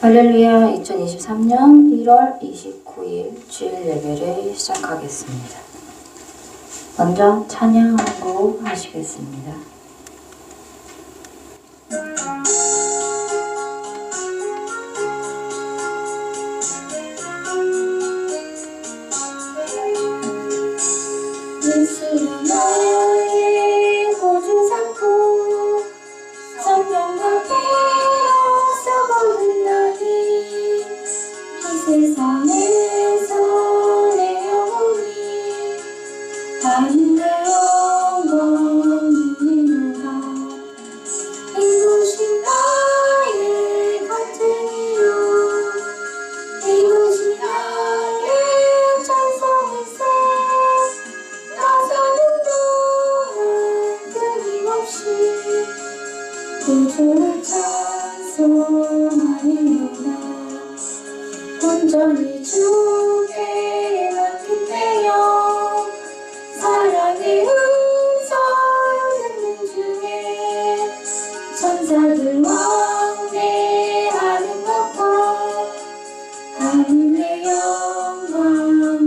할렐루야. 2023년 1월 29일 주일 예배를 시작하겠습니다. 먼저 찬양 한 곡 하시겠습니다. 예수는 나의 구주 삼고 성령과 피로 썩어든 나니 이 세상에서 내 영혼이 하늘의 영광 누리노라. 이곳이 나의 간증이요 이곳이 나의 찬송일세. 나 사는 동안 끊임없이 구주를 찬송하리로다. 온전히 주께 맡긴대요. 사랑의 음성 듣는 중에 천사들 왕래하는 것과 하늘의 영광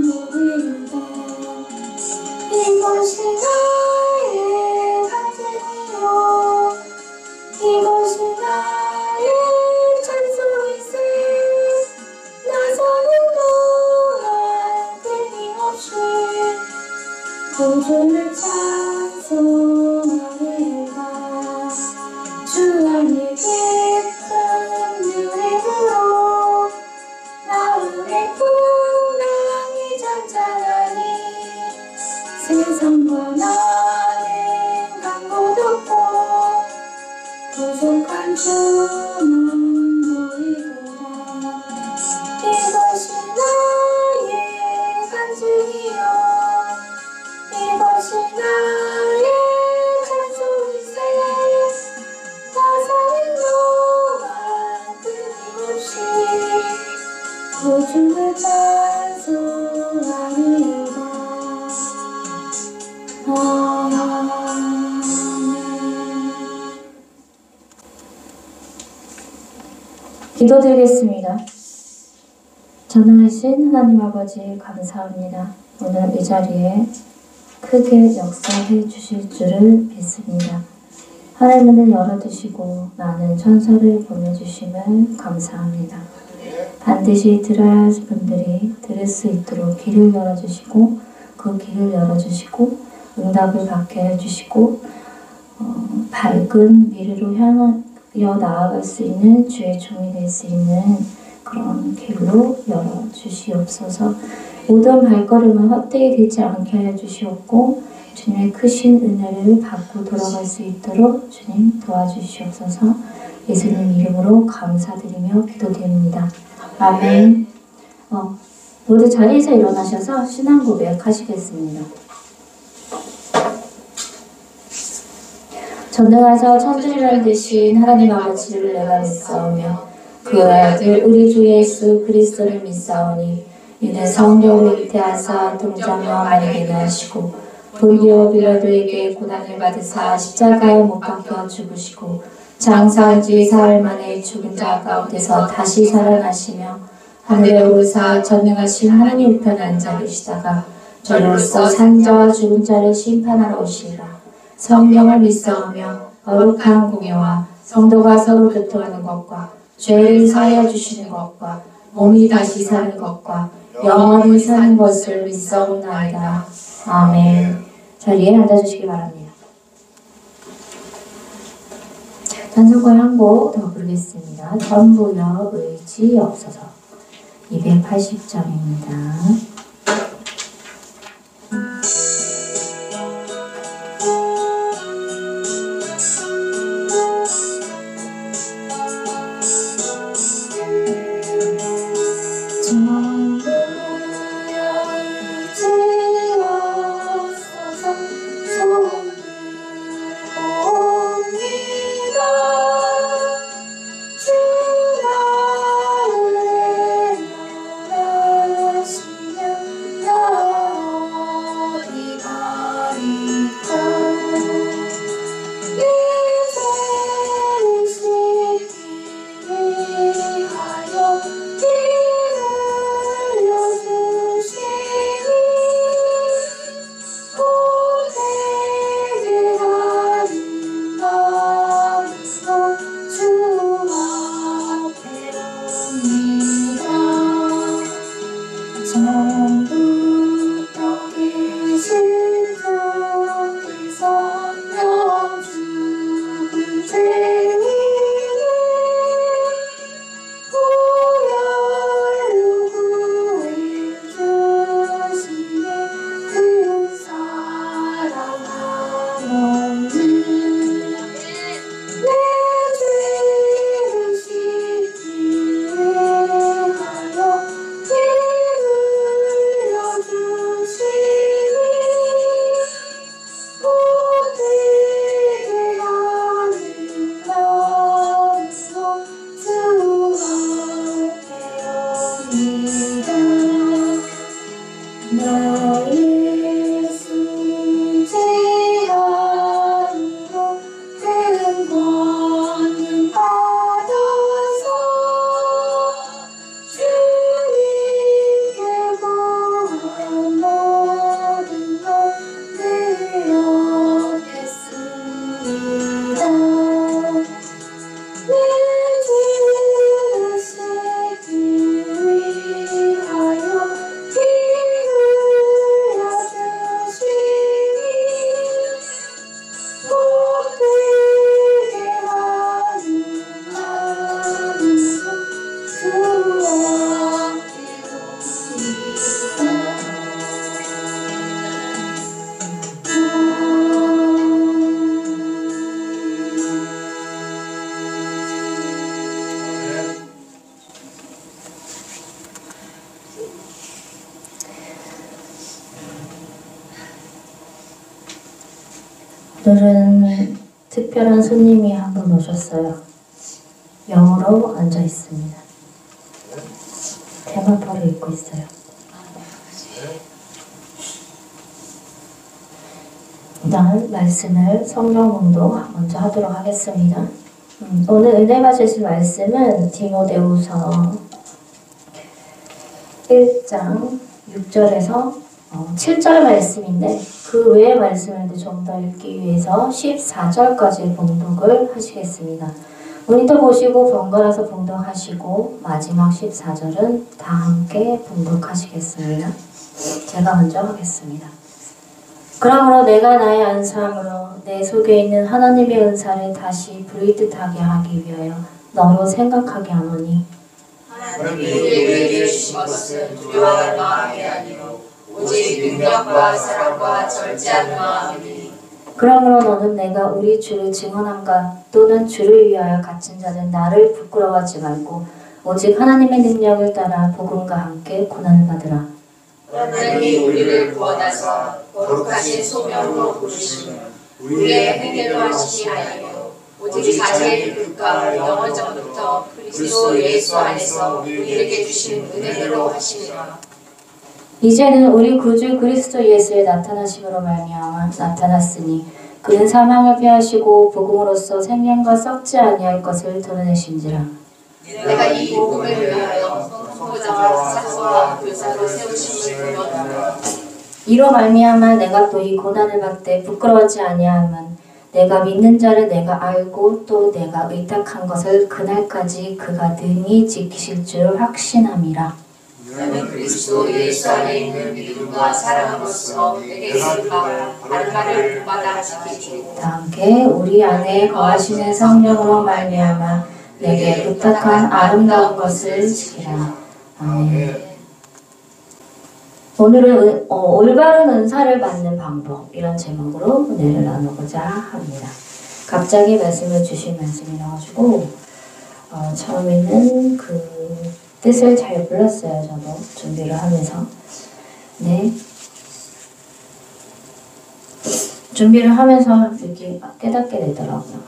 보이로다. 이것이 나의 간증이요 이것이 나의 찬송일세. 나 사는 동안 끊임없이 구주를 찬송하리로다. 주 안에 기쁜 누림으로 마음의 풍랑이 잔잔하니 세상과 나는 강고 덮고 부족한 주만 보이도다. 이것이 나의 간증이요 이것이 나의 찬송일세. 나 사는 동안 끊임없이 구주를 찬송하리로다. 아멘. 기도드리겠습니다. 전능하신 하나님 아버지 감사합니다. 오늘 이 자리에 크게 역사해 주실 줄을 믿습니다. 하늘 문을 열어두시고 많은 천사를 보내주심을 감사합니다. 반드시 들어야 할 분들이 들을 수 있도록 길을 열어주시고 그 길을 열어주시고 응답을 받게 해주시고 밝은 미래로 향하여 나아갈 수 있는 주의 종이 될 수 있는 그런 길로 열어주시옵소서. 모든 발걸음은 헛되이 되지 않게 하여 주시옵고 주님의 크신 은혜를 받고 돌아갈 수 있도록 주님 도와주시옵소서. 예수님 이름으로 감사드리며 기도드립니다. 아멘. 모두 자리에서 일어나셔서 신앙 고백하시겠습니다. 전능하사 천지를 만드신 하나님 아버지를 내가 믿사오며 그 아들 우리 주 예수 그리스도를 믿사오니 이는 성령으로 잉태하사 동정녀 마리아에게 하시고 본디오 빌라도에게 고난을 받으사 십자가에 못 박혀 죽으시고 장사한 지 사흘 만에 죽은 자 가운데서 다시 살아나시며 하늘에 오르사 전능하신 하나님 우편에 앉아 계시다가 저로서 산 자와 죽은 자를 심판하러 오시리라. 성령을 믿사오며 거룩한 공예와 성도가 서로 교통하는 것과 죄를 사하여 주시는 것과 몸이 다시 사는 것과 영원히 사는 것을 믿사옵나이다. 아멘. 자리에 앉아주시기 바랍니다. 찬송가 한 곡 더 부르겠습니다. 전부여 의지 없어서 280장입니다. 주나를 오늘은 특별한 손님이 한 분 오셨어요. 영어로 앉아 있습니다. 대마포를 입고 있어요. 일단 말씀을 성경 공독 먼저 하도록 하겠습니다. 오늘 은혜 받으실 말씀은 디모데후서 1장 6절에서 7절 말씀인데 그 외의 말씀을 좀 더 읽기 위해서 14절까지 봉독을 하시겠습니다. 모니터 보시고 번갈아서 봉독하시고 마지막 14절은 다 함께 봉독하시겠습니다. 제가 먼저 하겠습니다. 그러므로 내가 나의 안수함으로 내 속에 있는 하나님의 은사를 다시 불의뜻하게 하기 위하여 너로 생각하게 하노니 하나님이 우리에게 주신 것은 두려워할 마음이 아니요 오직 능력과 사랑과 절제한 마음이니 그러므로 너는 내가 우리 주를 증언함과 또는 주를 위하여 갇힌 자는 나를 부끄러워하지 말고 오직 하나님의 능력을 따라 복음과 함께 고난을 받으라. 하나님이 우리를 구원하사 거룩하신 소명으로 부르시며 우리의 행위로 하시지 아니하며 오직 자기의 뜻과 영원전부터 그리스도 예수 안에서 우리에게 주신 은혜로 하시니라. 이제는 우리 구주 그리스도 예수의 나타나심으로 말미암아 나타났으니 그는 사망을 패하시고 복음으로써 생명과 썩지 아니할 것을 드러내신지라. 내가 이 복음을 위하여 선포자와 사도와 교사로 세우심을 드러내노라. 이로 말미암아 내가 또 이 고난을 받되 부끄러워하지 아니함은 내가 믿는 자를 내가 알고 또 내가 의탁한 것을 그날까지 그가 능히 지키실 줄 확신함이라. 나는 그리스도 예수 안에 있는 믿음과 사랑으로서 내게 있는 바와 다른 바를 본받아 지키고 다 함께 우리 안에 거하시는 성령으로 말미암아 내게 부탁한 아름다운 것을 지키라. 아멘. 오늘은 올바른 은사를 받는 방법 이런 제목으로 은혜를 나누고자 합니다. 갑자기 말씀을 주신 말씀이 나와가지고 처음에는 그 뜻을 잘 몰랐어요. 저도 준비를 하면서 네 준비를 하면서 이렇게 깨닫게 되더라고요.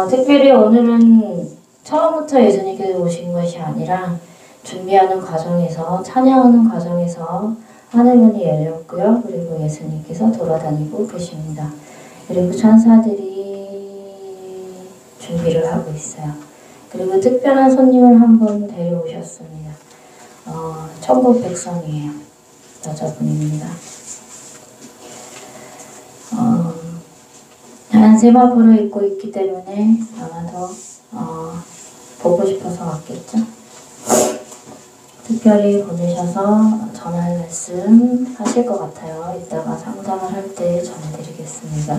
특별히 오늘은 처음부터 예수님께서 오신 것이 아니라 준비하는 과정에서 찬양하는 과정에서 하늘문이 열렸고요. 그리고 예수님께서 돌아다니고 계십니다. 그리고 천사들이 준비를 하고 있어요. 그리고 특별한 손님을 한 분 데려오셨습니다. 천국 백성이에요. 여자분입니다. 하얀 세마포를 입고 있기 때문에 아마도 보고 싶어서 왔겠죠. 특별히 보내셔서 전할 말씀 하실 것 같아요. 이따가 상담을 할 때 전해드리겠습니다.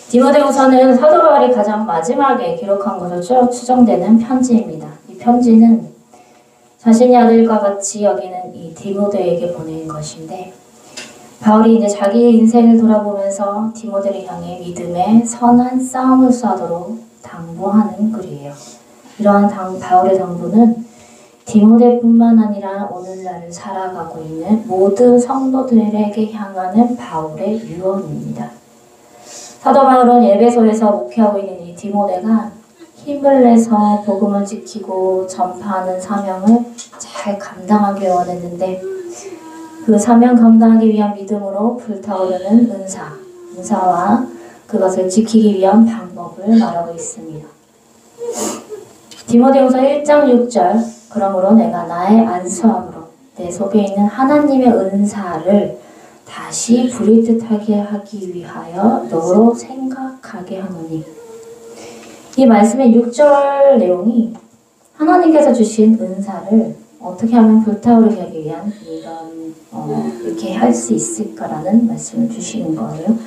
디모데후서는 사도 바울이 가장 마지막에 기록한 것으로 쭉 추정되는 편지입니다. 이 편지는 자신의 아들과 같이 여기는 이 디모데에게 보낸 것인데 바울이 이제 자기 인생을 돌아보면서 디모데를 향해 믿음의 선한 싸움을 싸도록 당부하는 글이에요. 이러한 바울의 당부는 디모데뿐만 아니라 오늘날을 살아가고 있는 모든 성도들에게 향하는 바울의 유언입니다. 사도 바울은 에베소에서 목회하고 있는 이 디모데가 힘을 내서 복음을 지키고 전파하는 사명을 잘 감당하길 원했는데 그 사명 감당하기 위한 믿음으로 불타오르는 은사와 그것을 지키기 위한 방법을 말하고 있습니다. 디모데후서 1장 6절 그러므로 내가 나의 안수함으로 내 속에 있는 하나님의 은사를 다시 불의뜻하게 하기 위하여 너로 생각하게 하노니 이 말씀의 6절 내용이 하나님께서 주신 은사를 어떻게 하면 불타오르게 하기 위한 이런 이렇게 할 수 있을까라는 말씀을 주시는 거예요.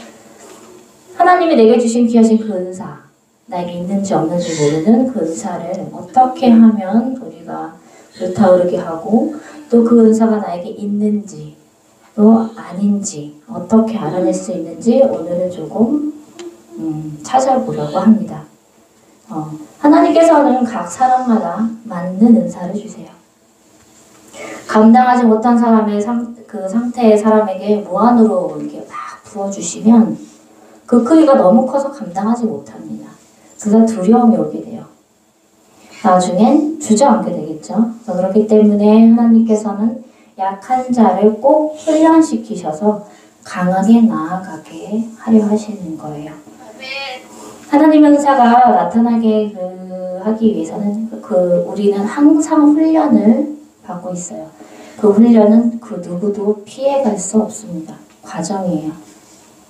하나님이 내게 주신 귀하신 그 은사, 나에게 있는지 없는지 모르는 그 은사를 어떻게 하면 우리가 불타오르게 하고 또 그 은사가 나에게 있는지 또 아닌지 어떻게 알아낼 수 있는지 오늘은 조금 찾아보려고 합니다. 하나님께서는 각 사람마다 맞는 은사를 주세요. 감당하지 못한 사람의 그 상태의 사람에게 무한으로 이렇게 막 부어주시면 그 크기가 너무 커서 감당하지 못합니다. 그래서 두려움이 오게 돼요. 나중엔 주저앉게 되겠죠. 그렇기 때문에 하나님께서는 약한 자를 꼭 훈련시키셔서 강하게 나아가게 하려 하시는 거예요. 하나님의 은사가 나타나게 하기 위해서는 우리는 항상 훈련을 받고 있어요. 그 훈련은 그 누구도 피해갈 수 없습니다. 과정이에요.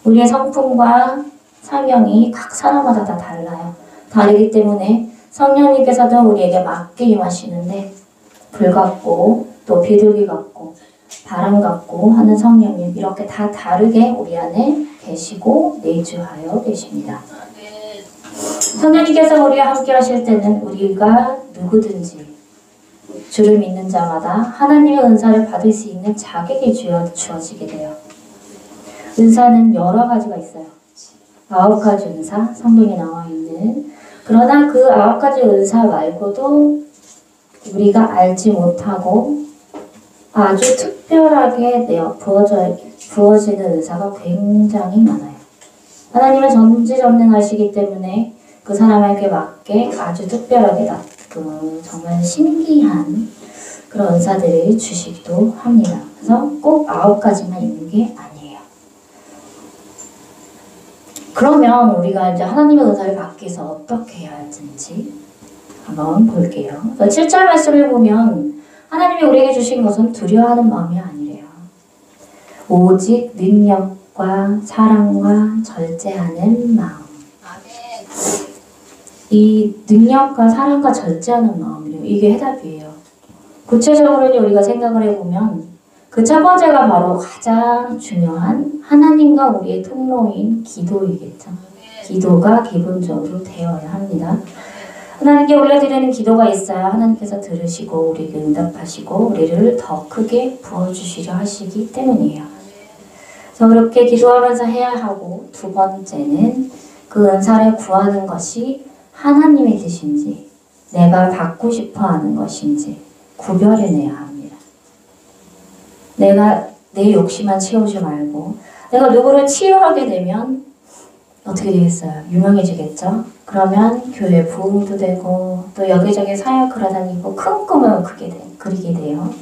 우리의 성품과 사명이 각 사람마다 다 달라요. 다르기 때문에 성령님께서도 우리에게 맞게 임하시는데 불 같고 또 비둘기 같고 바람 같고 하는 성령님 이렇게 다 다르게 우리 안에 계시고 내주하여 계십니다. 성령님께서 우리와 함께 하실 때는 우리가 누구든지 주를 믿는 자마다 하나님의 은사를 받을 수 있는 자격이 주어지게 돼요. 은사는 여러 가지가 있어요. 9가지 은사, 성경에 나와 있는. 그러나 그 9가지 은사 말고도 우리가 알지 못하고 아주 특별하게 부어지는 은사가 굉장히 많아요. 하나님은 전지전능하시기 때문에 그 사람에게 맞게 아주 특별하게 정말 신기한 그런 은사들을 주시기도 합니다. 그래서 꼭 9가지만 있는 게 아니에요. 그러면 우리가 이제 하나님의 은사를 받기 위해서 어떻게 해야 할지 한번 볼게요. 7절 말씀을 보면 하나님이 우리에게 주신 것은 두려워하는 마음이 아니래요. 오직 능력과 사랑과 절제하는 마음. 이 능력과 사랑과 절제하는 마음이래요. 이게 해답이에요. 구체적으로 우리가 생각을 해보면 그 첫 번째가 바로 가장 중요한 하나님과 우리의 통로인 기도이겠죠. 기도가 기본적으로 되어야 합니다. 하나님께 올려드리는 기도가 있어야 하나님께서 들으시고 우리에게 응답하시고 우리를 더 크게 부어주시려 하시기 때문이에요. 그래서 그렇게 기도하면서 해야 하고 두 번째는 그 은사를 구하는 것이 하나님의 뜻인지 내가 받고 싶어하는 것인지 구별해내야 합니다. 내가 내 욕심만 채우지 말고 내가 누구를 치유하게 되면 어떻게 되겠어요? 유명해지겠죠? 그러면 교회 부흥도 되고 또 여기저기 사역을 하다니고 큰 꿈을 그리게 돼요.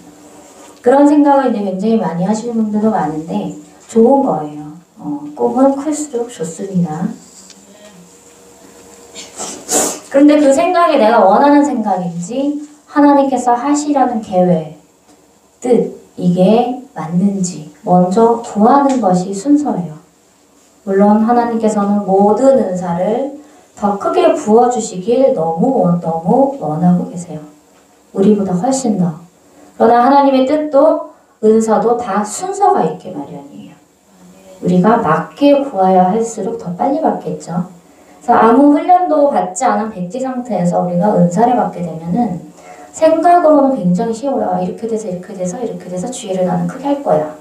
그런 생각을 이제 굉장히 많이 하시는 분들도 많은데 좋은 거예요. 꿈은 클수록 좋습니다. 그런데 그 생각이 내가 원하는 생각인지 하나님께서 하시려는 계획, 뜻 이게 맞는지 먼저 구하는 것이 순서예요. 물론 하나님께서는 모든 은사를 더 크게 부어주시길 너무 원하고 계세요. 우리보다 훨씬 더. 그러나 하나님의 뜻도 은사도 다 순서가 있게 마련이에요. 우리가 맞게 구해야 할수록 더 빨리 받겠죠. 그래서 아무 훈련도 받지 않은 백지 상태에서 우리가 은사를 받게 되면은 생각으로는 굉장히 쉬워요. 이렇게 돼서 주의를 나는 크게 할 거야.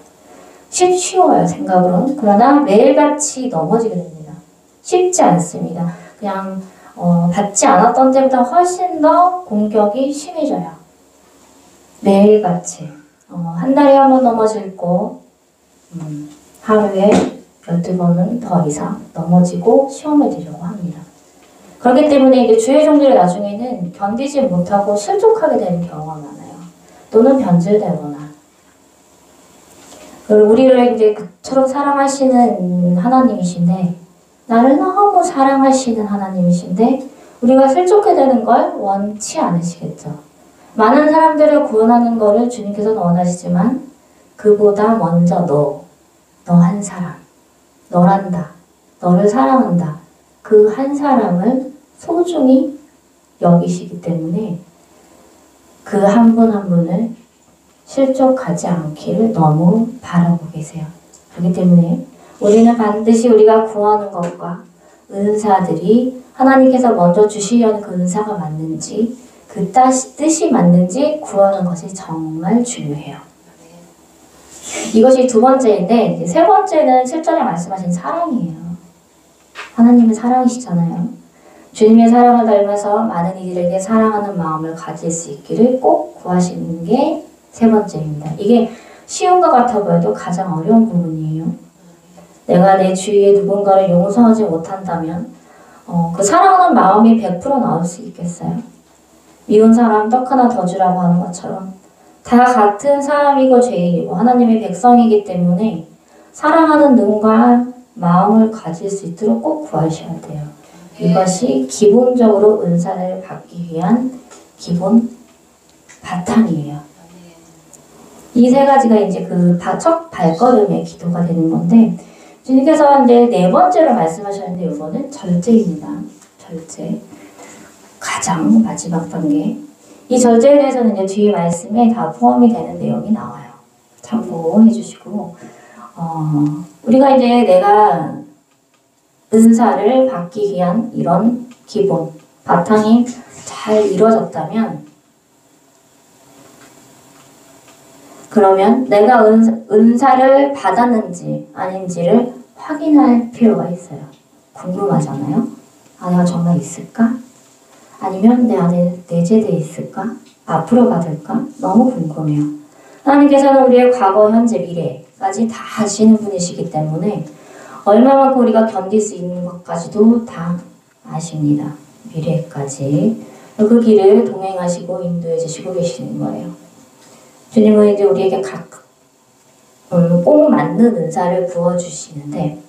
쉬워요, 생각으로는. 그러나 매일같이 넘어지게 됩니다. 쉽지 않습니다. 그냥 받지 않았던 때보다 훨씬 더 공격이 심해져요. 매일같이. 한 달에 한 번 넘어질 거 하루에 12번은 더 이상 넘어지고 시험을 들려고 합니다. 그렇기 때문에 이게 주의 종들이 나중에는 견디지 못하고 실족하게 되는 경우가 많아요. 또는 변질되거나. 우리를 이제 그처럼 사랑하시는 하나님이신데, 나를 너무 사랑하시는 하나님이신데, 우리가 실족하게 되는 걸 원치 않으시겠죠. 많은 사람들을 구원하는 것을 주님께서는 원하시지만, 그보다 먼저 너 한 사람, 너란다, 너를 사랑한다. 그 한 사람을 소중히 여기시기 때문에 그 한 분 한 분을 실족하지 않기를 너무 바라고 계세요. 그렇기 때문에 우리는 반드시 우리가 구하는 것과 은사들이 하나님께서 먼저 주시려는 그 은사가 맞는지 그 뜻이 맞는지 구하는 것이 정말 중요해요. 이것이 두 번째인데 이제 세 번째는 7절에 말씀하신 사랑이에요. 하나님은 사랑이시잖아요. 주님의 사랑을 닮아서 많은 이들에게 사랑하는 마음을 가질 수 있기를 꼭 구하시는 게 세 번째입니다. 이게 쉬운 것 같아 보여도 가장 어려운 부분이에요. 내가 내 주위에 누군가를 용서하지 못한다면 그 사랑하는 마음이 100% 나올 수 있겠어요? 미운 사람 떡 하나 더 주라고 하는 것처럼 다 같은 사람이고 죄인이고 하나님의 백성이기 때문에 사랑하는 눈과 마음을 가질 수 있도록 꼭 구하셔야 돼요. 이것이 기본적으로 은사를 받기 위한 기본 바탕이에요. 이 세 가지가 이제 그 첫 발걸음의 기도가 되는 건데, 주님께서 이제 네 번째로 말씀하셨는데, 이거는 절제입니다. 절제. 가장 마지막 단계. 이 절제에 대해서는 이제 뒤에 말씀에 다 포함이 되는 내용이 나와요. 참고해 주시고, 우리가 이제 내가 은사를 받기 위한 이런 기본, 바탕이 잘 이루어졌다면, 그러면 내가 은사를 받았는지 아닌지를 확인할 필요가 있어요. 궁금하잖아요. 내가 정말 있을까? 아니면 내 안에 내재되어 있을까? 앞으로 받을까? 너무 궁금해요. 하나님께서는 우리의 과거, 현재, 미래까지 다 아시는 분이시기 때문에 얼마만큼 우리가 견딜 수 있는 것까지도 다 아십니다. 미래까지. 그 길을 동행하시고 인도해 주시고 계시는 거예요. 주님은 이제 우리에게 꼭 맞는 은사를 부어주시는데,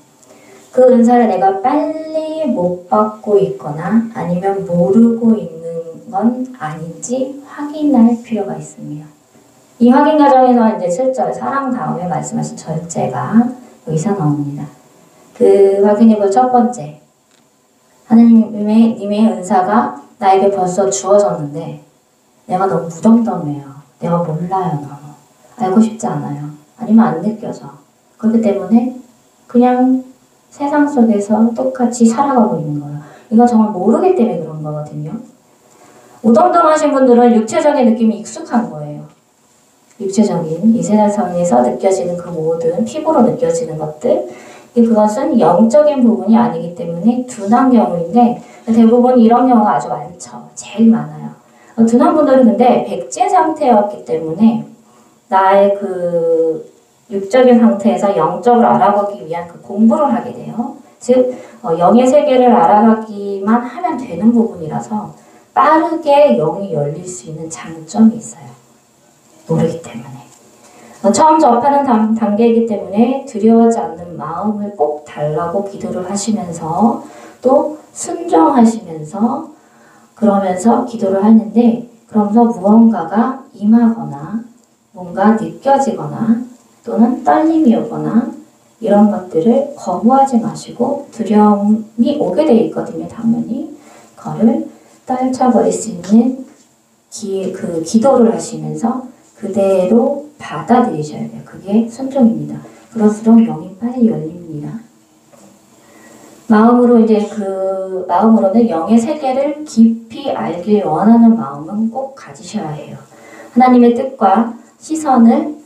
그 은사를 내가 빨리 못 받고 있거나 아니면 모르고 있는 건 아닌지 확인할 필요가 있습니다. 이 확인 과정에서 이제 7절 사랑 다음에 말씀하신 절제가 여기서 나옵니다. 그 확인해 볼 첫 번째, 하나님의 은사가 나에게 벌써 주어졌는데 내가 너무 무덤덤해요. 내가 몰라요. 너무 알고 싶지 않아요. 아니면 안 느껴져. 그렇기 때문에 그냥 세상 속에서 똑같이 살아가고 있는 거예요. 이건 정말 모르기 때문에 그런 거거든요. 무덤덤하신 분들은 육체적인 느낌이 익숙한 거예요. 육체적인 이 세상에서 느껴지는 그 모든 피부로 느껴지는 것들, 그것은 영적인 부분이 아니기 때문에 둔한 경우인데 대부분 이런 경우가 아주 많죠. 제일 많아요. 둔한 분들은 근데 백제 상태였기 때문에 나의 그 육적인 상태에서 영적으로 알아가기 위한 그 공부를 하게 돼요. 즉 영의 세계를 알아가기만 하면 되는 부분이라서 빠르게 영이 열릴 수 있는 장점이 있어요. 모르기 때문에. 처음 접하는 단계이기 때문에 두려워하지 않는 마음을 꼭 달라고 기도를 하시면서 또 순종하시면서 그러면서 기도를 하는데, 그러면서 무언가가 임하거나 뭔가 느껴지거나 또는 떨림이 오거나 이런 것들을 거부하지 마시고, 두려움이 오게 되어 있거든요. 당연히 그거를 떨쳐버릴 수 있는 그 기도를 하시면서 그대로 받아들이셔야 돼요. 그게 순종입니다. 그럴수록 영이 빨리 열립니다. 마음으로는 영의 세계를 깊이 알길 원하는 마음은 꼭 가지셔야 해요. 하나님의 뜻과 시선을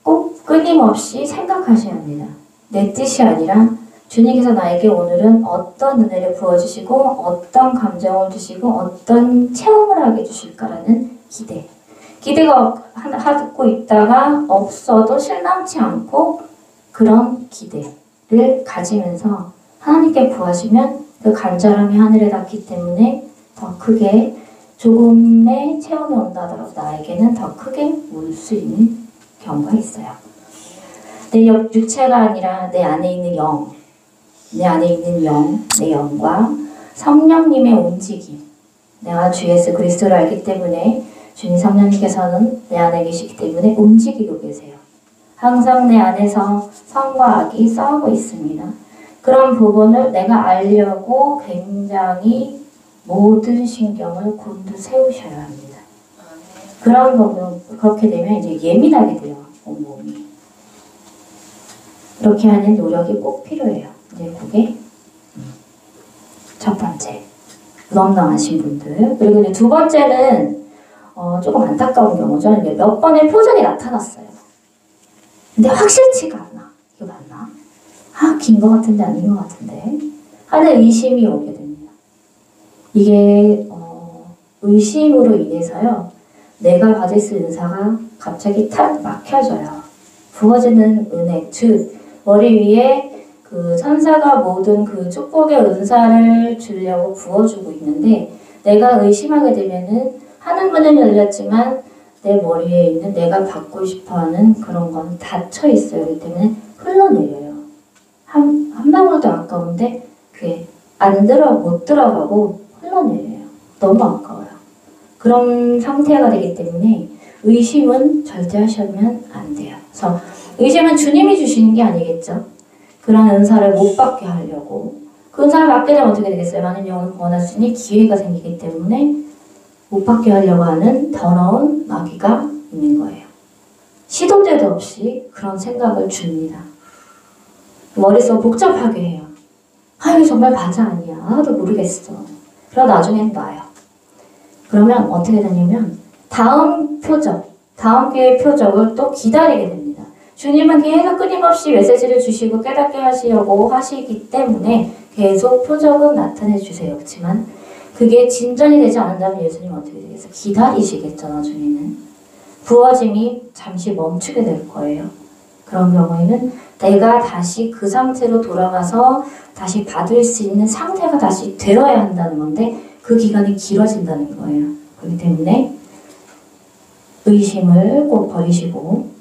꼭 끊임없이 생각하셔야 합니다. 내 뜻이 아니라 주님께서 나에게 오늘은 어떤 은혜를 부어주시고 어떤 감정을 주시고 어떤 체험을 하게 해주실까라는 기대가 하고 있다가 없어도 실망치 않고 그런 기대를 가지면서 하나님께 구하시면 그 간절함이 하늘에 닿기 때문에 더 크게 조금의 체험이 온다 하더라도 나에게는 더 크게 올 수 있는 경우가 있어요. 내 육체가 아니라 내 안에 있는 영, 내 영과 성령님의 움직임. 내가 주 예수 그리스도를 알기 때문에 주님 성령님께서는 내 안에 계시기 때문에 움직이고 계세요. 항상 내 안에서 성과 악이 싸우고 있습니다. 그런 부분을 내가 알려고 굉장히 모든 신경을 곤두세우셔야 합니다. 그런 부분, 그렇게 되면 이제 예민하게 돼요. 온몸이. 이렇게 하는 노력이 꼭 필요해요. 이제 그게 첫 번째. 무덤덤하신 분들. 그리고 이제 두 번째는 조금 안타까운 경우죠. 이제 몇 번의 표정이 나타났어요. 근데 확실치가 않아. 이거 맞나? 긴 것 같은데 아닌 것 같은데 하는 의심이 오게 됩니다. 이게 의심으로 인해서요 내가 받을 수 있는 은사가 갑자기 탁 막혀져요. 부어지는 은혜, 즉 머리 위에 그 천사가 모든 그 축복의 은사를 주려고 부어주고 있는데 내가 의심하게 되면은 하는 문은 열렸지만 내 머리에 있는 내가 받고 싶어하는 그런 건 닫혀 있어요. 그렇기 때문에 흘러내려요. 한 방울도 아까운데 그게 못 들어가고 흘러내려요. 너무 아까워요. 그런 상태가 되기 때문에 의심은 절대 하시면 안 돼요. 그래서 의심은 주님이 주시는 게 아니겠죠. 그런 은사를 못 받게 하려고. 그 은사를 받게 되면 어떻게 되겠어요? 많은 영혼을 구원하시니 기회가 생기기 때문에 못 받게 하려고 하는 더러운 마귀가 있는 거예요. 시도 때도 없이 그런 생각을 줍니다. 머릿속 복잡하게 해요. 아, 이게 정말 맞아 아니야. 나도 모르겠어. 그러다 나중엔 놔요. 그러면 어떻게 되냐면 다음 교회의 표적을 또 기다리게 됩니다. 주님은 계속 끊임없이 메시지를 주시고 깨닫게 하시려고 하시기 때문에 계속 표적은 나타내 주세요. 그렇지만 그게 진전이 되지 않는다면 예수님은 어떻게 되겠어요? 기다리시겠죠. 나중에는. 부어짐이 잠시 멈추게 될 거예요. 그런 경우에는 내가 다시 그 상태로 돌아가서 다시 받을 수 있는 상태가 다시 되어야 한다는 건데 그 기간이 길어진다는 거예요. 그렇기 때문에 의심을 꼭 버리시고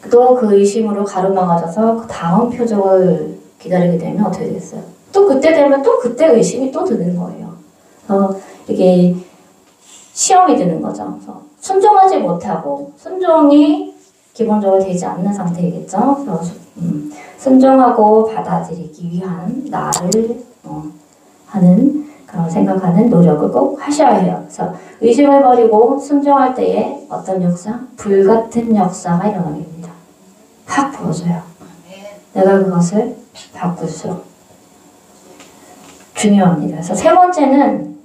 또 그 의심으로 가로막아져서 그 다음 표적을 기다리게 되면 어떻게 되겠어요? 또 그때 되면 또 그때 의심이 또 드는 거예요. 이게 시험이 드는 거죠. 그래서 순종하지 못하고 순종이 기본적으로 되지 않는 상태이겠죠. 그래서 순종하고 받아들이기 위한 나를 하는 그런 생각하는 노력을 꼭 하셔야 해요. 그래서 의심을 버리고 순종할 때에 어떤 역사? 불같은 역사가 일어나게 됩니다. 확 부어져요. 내가 그것을 바꾸죠. 중요합니다. 그래서 세 번째는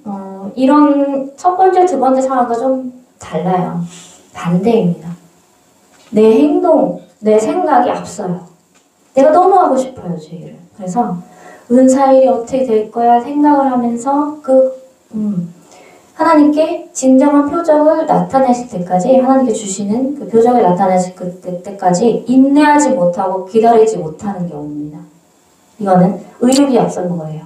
이런 첫 번째, 두 번째 상황과 좀 달라요. 반대입니다. 내 행동, 내 생각이 앞서요. 내가 너무 하고 싶어요, 주의를. 그래서 은사일이 어떻게 될 거야 생각을 하면서 하나님께 진정한 표적을 나타내실 때까지 하나님께 주시는 그 표적을 나타내실 때까지 인내하지 못하고 기다리지 못하는 경우입니다. 이거는 의욕이 앞선 거예요.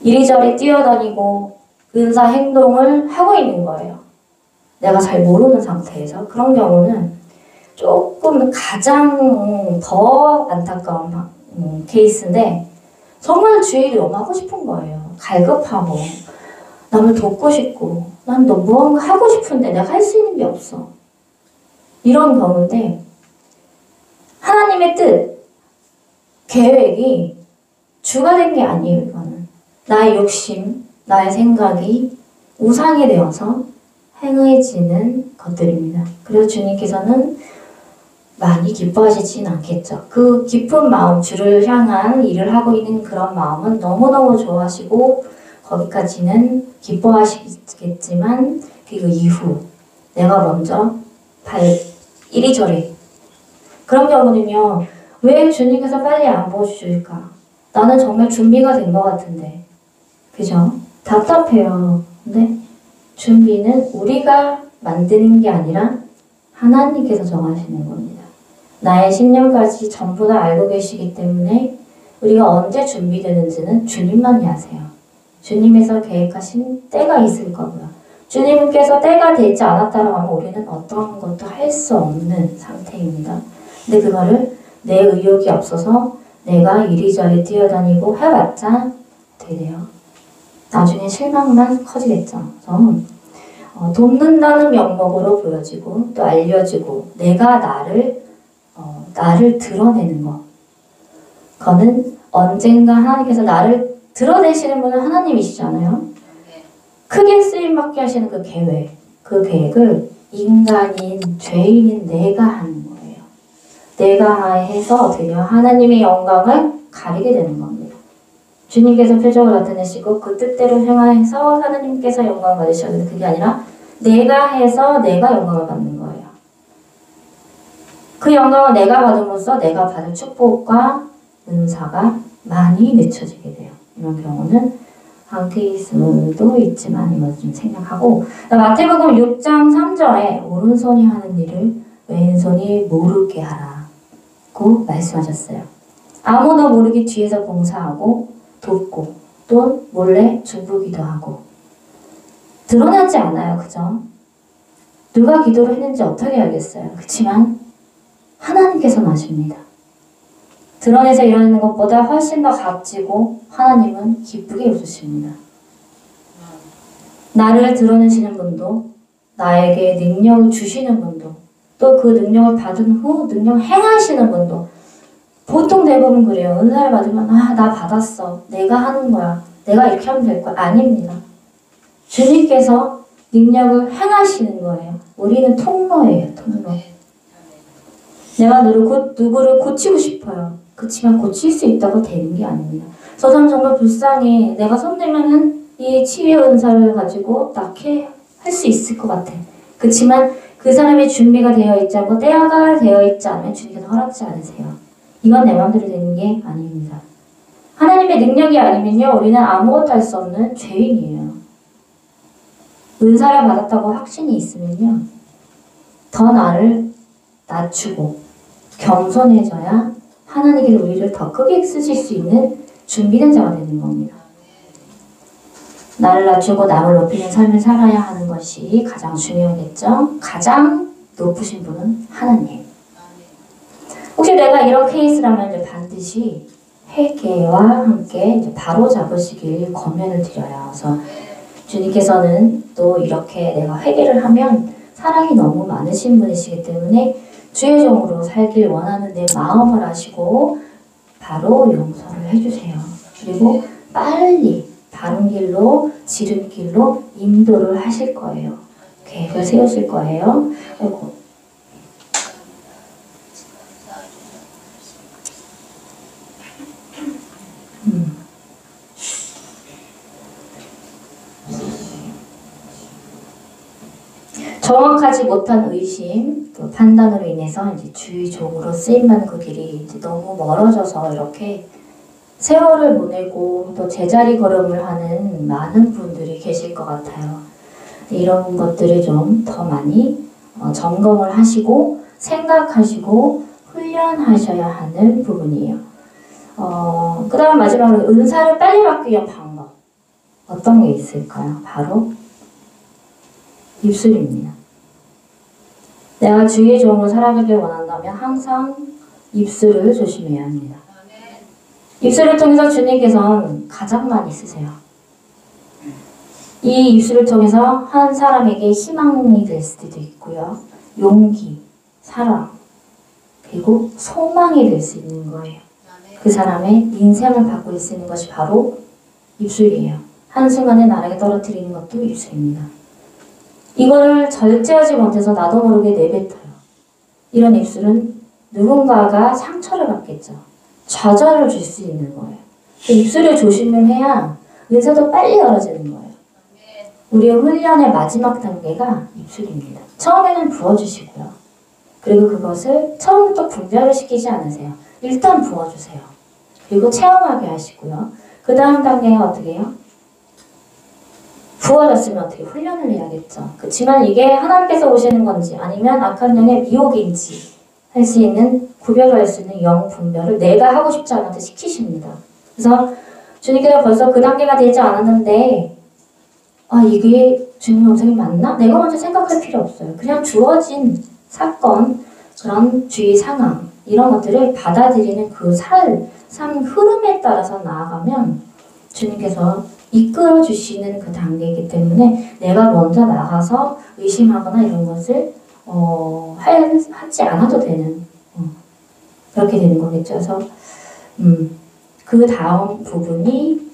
이리저리 뛰어다니고 은사 행동을 하고 있는 거예요. 내가 잘 모르는 상태에서. 그런 경우는 조금 가장 더 안타까운 케이스인데 정말 주일이 너무 하고 싶은 거예요. 갈급하고 남을 돕고 싶고 난 너 무언가 하고 싶은데 내가 할 수 있는 게 없어. 이런 경우인데 하나님의 뜻, 계획이 주가 된 게 아니에요. 이거는 나의 욕심, 나의 생각이 우상이 되어서 행해지는 것들입니다. 그래서 주님께서는 많이 기뻐하시진 않겠죠. 그 깊은 마음, 주를 향한 일을 하고 있는 그런 마음은 너무너무 좋아하시고 거기까지는 기뻐하시겠지만 그 이후 내가 먼저 이리저리 그런 경우는요. 왜 주님께서 빨리 안 보여주실까? 나는 정말 준비가 된 것 같은데 그죠? 답답해요. 근데 준비는 우리가 만드는 게 아니라 하나님께서 정하시는 겁니다. 나의 10년까지 전부 다 알고 계시기 때문에 우리가 언제 준비되는지는 주님만이 아세요. 주님에서 계획하신 때가 있을 거고요. 주님께서 때가 되지 않았다고 하면 우리는 어떤 것도 할 수 없는 상태입니다. 근데 그거를 내 의욕이 없어서 내가 이리저리 뛰어다니고 해봤자 되네요. 나중에 실망만 커지겠죠. 그래서 돕는다는 명목으로 보여지고 또 알려지고 내가 나를 드러내는 거. 그거는 언젠가 하나님께서 나를 드러내시는 분은 하나님이시잖아요. 크게 쓰임받게 하시는 그 계획을 인간인, 죄인인 내가 하는 거예요. 내가 해서 어떻게 해요? 하나님의 영광을 가리게 되는 겁니다. 주님께서 표적을 나타내시고 그 뜻대로 행하여서 하나님께서 영광을 받으셔야 되는데 그게 아니라 내가 해서 내가 영광을 받는 거예요. 그 영광을 내가 받음으로써 내가 받을 축복과 은사가 많이 늦춰지게 돼요. 이런 경우는 그런 케이스도 있지만 이거 좀 생략하고 마태복음 6장 3절에 오른손이 하는 일을 왼손이 모르게 하라고 말씀하셨어요. 아무도 모르게 뒤에서 봉사하고 돕고 또 몰래 주부기도 하고 드러나지 않아요. 그죠? 누가 기도를 했는지 어떻게 알겠어요. 그렇지만 하나님께서는 아십니다. 드러내서 일하는 것보다 훨씬 더 값지고 하나님은 기쁘게 웃으십니다. 나를 드러내시는 분도 나에게 능력을 주시는 분도 또 그 능력을 받은 후 능력 행하시는 분도 보통 대부분 그래요. 은사를 받으면 나 받았어. 내가 하는 거야. 내가 이렇게 하면 될 거야. 아닙니다. 주님께서 능력을 행하시는 거예요. 우리는 통로예요. 통로. 내가 누구를 고치고 싶어요. 그렇지만 고칠 수 있다고 되는 게 아닙니다. 저 사람 정말 불쌍해. 내가 손대면은 이 치유의 은사를 가지고 낫게 할 수 있을 것 같아. 그렇지만 그 사람의 준비가 되어 있지 않고 때가 되어 있지 않으면 주님께서 허락지 않으세요. 이건 내 마음대로 되는 게 아닙니다. 하나님의 능력이 아니면요, 우리는 아무것도 할 수 없는 죄인이에요. 은사를 받았다고 확신이 있으면요, 더 나를 낮추고 겸손해져야 하나님께서 우리를 더 크게 쓰실 수 있는 준비된 자가 되는 겁니다. 나를 낮추고 남을 높이는 삶을 살아야 하는 것이 가장 중요하겠죠. 가장 높으신 분은 하나님. 혹시 내가 이런 케이스라면 이제 반드시 회개와 함께 이제 바로 잡으시길 권면을 드려요. 그래서 주님께서는 또 이렇게 내가 회개를 하면 사랑이 너무 많으신 분이시기 때문에 주의 종으로 살길 원하는 내 마음을 아시고 바로 용서를 해주세요. 그리고 빨리 바른 길로 지름길로 인도를 하실 거예요. 계획을 세우실 거예요. 아이고. 정확하지 못한 의심, 또 판단으로 인해서 이제 주의 종으로 쓰임받는 그 길이 이제 너무 멀어져서 이렇게 세월을 보내고 또 제자리 걸음을 하는 많은 분들이 계실 것 같아요. 이런 것들을 좀 더 많이 점검을 하시고 생각하시고 훈련하셔야 하는 부분이에요. 그 다음 마지막으로 은사를 빨리 받기 위한 방법. 어떤 게 있을까요? 바로 입술입니다. 내가 주의 종으로 살아가길 원한다면 항상 입술을 조심해야 합니다. 입술을 통해서 주님께서는 가장 많이 쓰세요. 이 입술을 통해서 한 사람에게 희망이 될 수도 있고요. 용기, 사랑, 그리고 소망이 될 수 있는 거예요. 그 사람의 인생을 바꿀 수 있는 것이 바로 입술이에요. 한순간에 나에게 떨어뜨리는 것도 입술입니다. 이거를 절제하지 못해서 나도 모르게 내뱉어요. 이런 입술은 누군가가 상처를 받겠죠. 좌절을 줄 수 있는 거예요. 입술을 조심을 해야 은사도 빨리 열어지는 거예요. 우리의 훈련의 마지막 단계가 입술입니다. 처음에는 부어주시고요. 그리고 그것을 처음부터 분별을 시키지 않으세요. 일단 부어주세요. 그리고 체험하게 하시고요. 그 다음 단계가 어떻게 해요? 부어졌으면 어떻게 훈련을 해야겠죠. 그렇지만 이게 하나님께서 오시는 건지 아니면 악한 영의 미혹인지 할 수 있는 구별할 수 있는 영 분별을 내가 하고 싶지 않아도 시키십니다. 그래서 주님께서 벌써 그 단계가 되지 않았는데 이게 주님 음성이 맞나? 내가 먼저 생각할 필요 없어요. 그냥 주어진 사건, 그런 주의 상황 이런 것들을 받아들이는 그 삶 흐름에 따라서 나아가면 주님께서 이끌어 주시는 그 단계이기 때문에 내가 먼저 나가서 의심하거나 이런 것을 하지 않아도 되는 그렇게 되는 거겠죠. 그래서 그 다음 부분이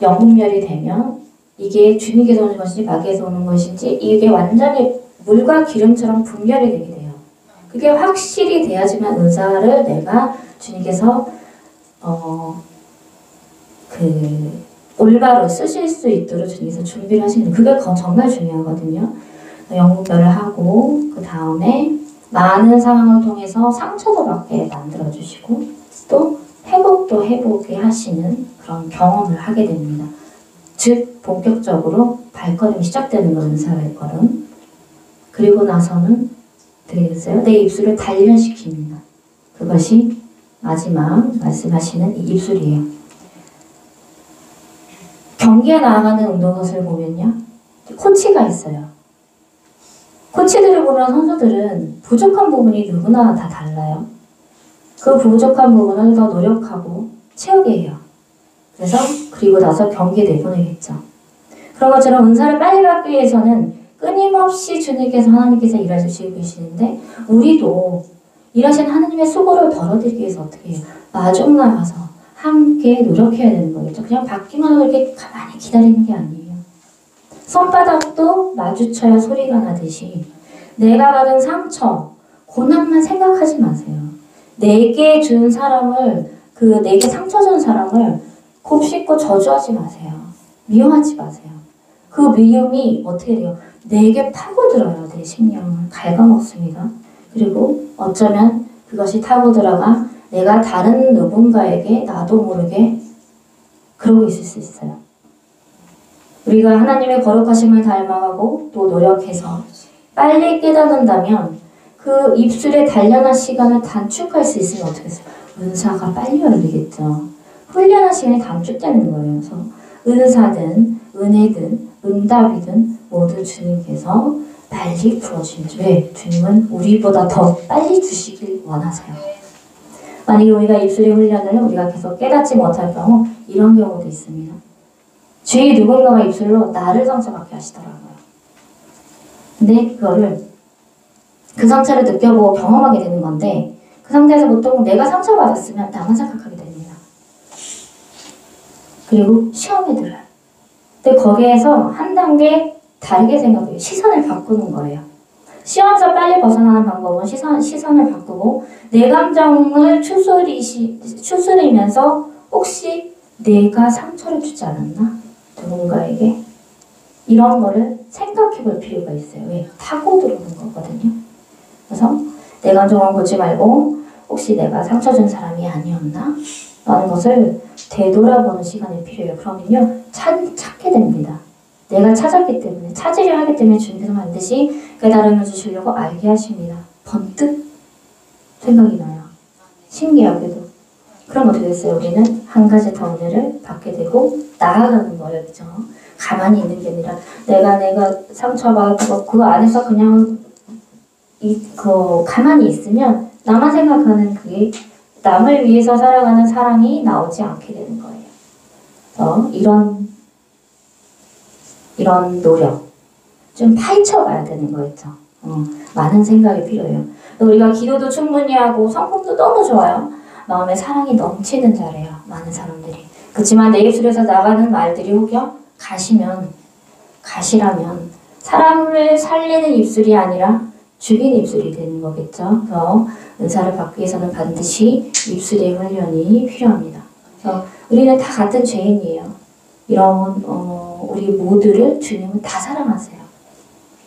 영분별이 되면 이게 주님께서 오는 것인지 마귀에서 오는 것인지 이게 완전히 물과 기름처럼 분별이 되게 돼요. 그게 확실히 돼야지만 은사를 내가 주님께서 올바로 쓰실 수 있도록 주님께서 준비를 하시는 그게 정말 중요하거든요. 영분별을 하고 그 다음에 많은 상황을 통해서 상처도 받게 만들어주시고 또 회복도 해보게 하시는 그런 경험을 하게 됩니다. 즉 본격적으로 발걸음이 시작되는 거, 은사 발걸음. 그리고 나서는 어떻게 됐어요? 내 입술을 단련시킵니다. 그것이 마지막 말씀하시는 이 입술이에요. 경기에 나아가는 운동선수를 보면요, 코치가 있어요. 코치들을 보면 선수들은 부족한 부분이 누구나 다 달라요. 그 부족한 부분을 더 노력하고 채우게 해요. 그래서 그리고 나서 경기에 내보내겠죠. 그런 것처럼 은사를 빨리 받기 위해서는 끊임없이 주님께서, 하나님께서 일하시고 계시는데, 우리도 일하신 하나님의 수고를 덜어드리기 위해서 어떻게 해요? 마중 나가서 함께 노력해야 되는 거겠죠. 그냥 받기만 하고 이렇게 가만히 기다리는 게 아니에요. 손바닥도 마주쳐야 소리가 나듯이 내가 받은 상처, 고난만 생각하지 마세요. 내게 준 사람을, 내게 상처 준 사람을 곱씹고 저주하지 마세요. 미워하지 마세요. 그 미움이 어떻게 돼요? 내게 파고들어요. 내 심령을 갉아먹습니다. 그리고 어쩌면 그것이 타고들어가 내가 다른 누군가에게 나도 모르게 그러고 있을 수 있어요. 우리가 하나님의 거룩하심을 닮아가고 또 노력해서 빨리 깨닫는다면 그 입술의 단련한 시간을 단축할 수 있으면 어떻게 했어요? 은사가 빨리 열리겠죠. 훈련한 시간이 단축되는 거예요. 그래서 은사든 은혜든 응답이든 모두 주님께서 빨리 부어주십니다. 왜? 주님은 우리보다 더 빨리 주시길 원하세요. 만약에 우리가 입술의 훈련을 우리가 계속 깨닫지 못할 경우 이런 경우도 있습니다. 주위 누군가가 입술로 나를 상처받게 하시더라고요. 근데 그거를 그 상처를 느껴보고 경험하게 되는 건데, 그 상태에서 보통 내가 상처받았으면 나만 생각하게 됩니다. 그리고 시험에 들어요. 근데 거기에서 한 단계 다르게 생각해요. 시선을 바꾸는 거예요. 시험에서 빨리 벗어나는 방법은 시선을 바꾸고 내 감정을 추스리면서 혹시 내가 상처를 주지 않았나? 누군가에게? 이런 거를 생각해 볼 필요가 있어요. 왜? 타고 들어오는 거거든요. 그래서 내 감정은 보지 말고 혹시 내가 상처 준 사람이 아니었나? 라는 것을 되돌아보는 시간이 필요해요. 그러면요, 찾게 됩니다. 내가 찾았기 때문에, 찾으려 하기 때문에 주님께서 반드시 깨달음을 주시려고 알게 하십니다. 번뜩 생각이 나요. 신기하게도. 그럼 어떻게 됐어요? 우리는 한 가지 더 은혜를 받게 되고 나아가는 거예요. 그죠? 가만히 있는 게 아니라 내가 상처받고 그 안에서 그냥 가만히 있으면 나만 생각하는 그게 남을 위해서 살아가는 사랑이 나오지 않게 되는 거예요. 그래서 이런 노력 좀 파헤쳐 가야 되는 거겠죠. 많은 생각이 필요해요. 우리가 기도도 충분히 하고 성품도 너무 좋아요. 마음에 사랑이 넘치는 자래요. 많은 사람들이. 그렇지만 내 입술에서 나가는 말들이 혹여 가시라면 사람을 살리는 입술이 아니라 죽인 입술이 되는 거겠죠. 그래서 은사를 받기 위해서는 반드시 입술의 훈련이 필요합니다. 그래서 우리는 다 같은 죄인이에요. 이런 우리 모두를 주님은 다 사랑하세요.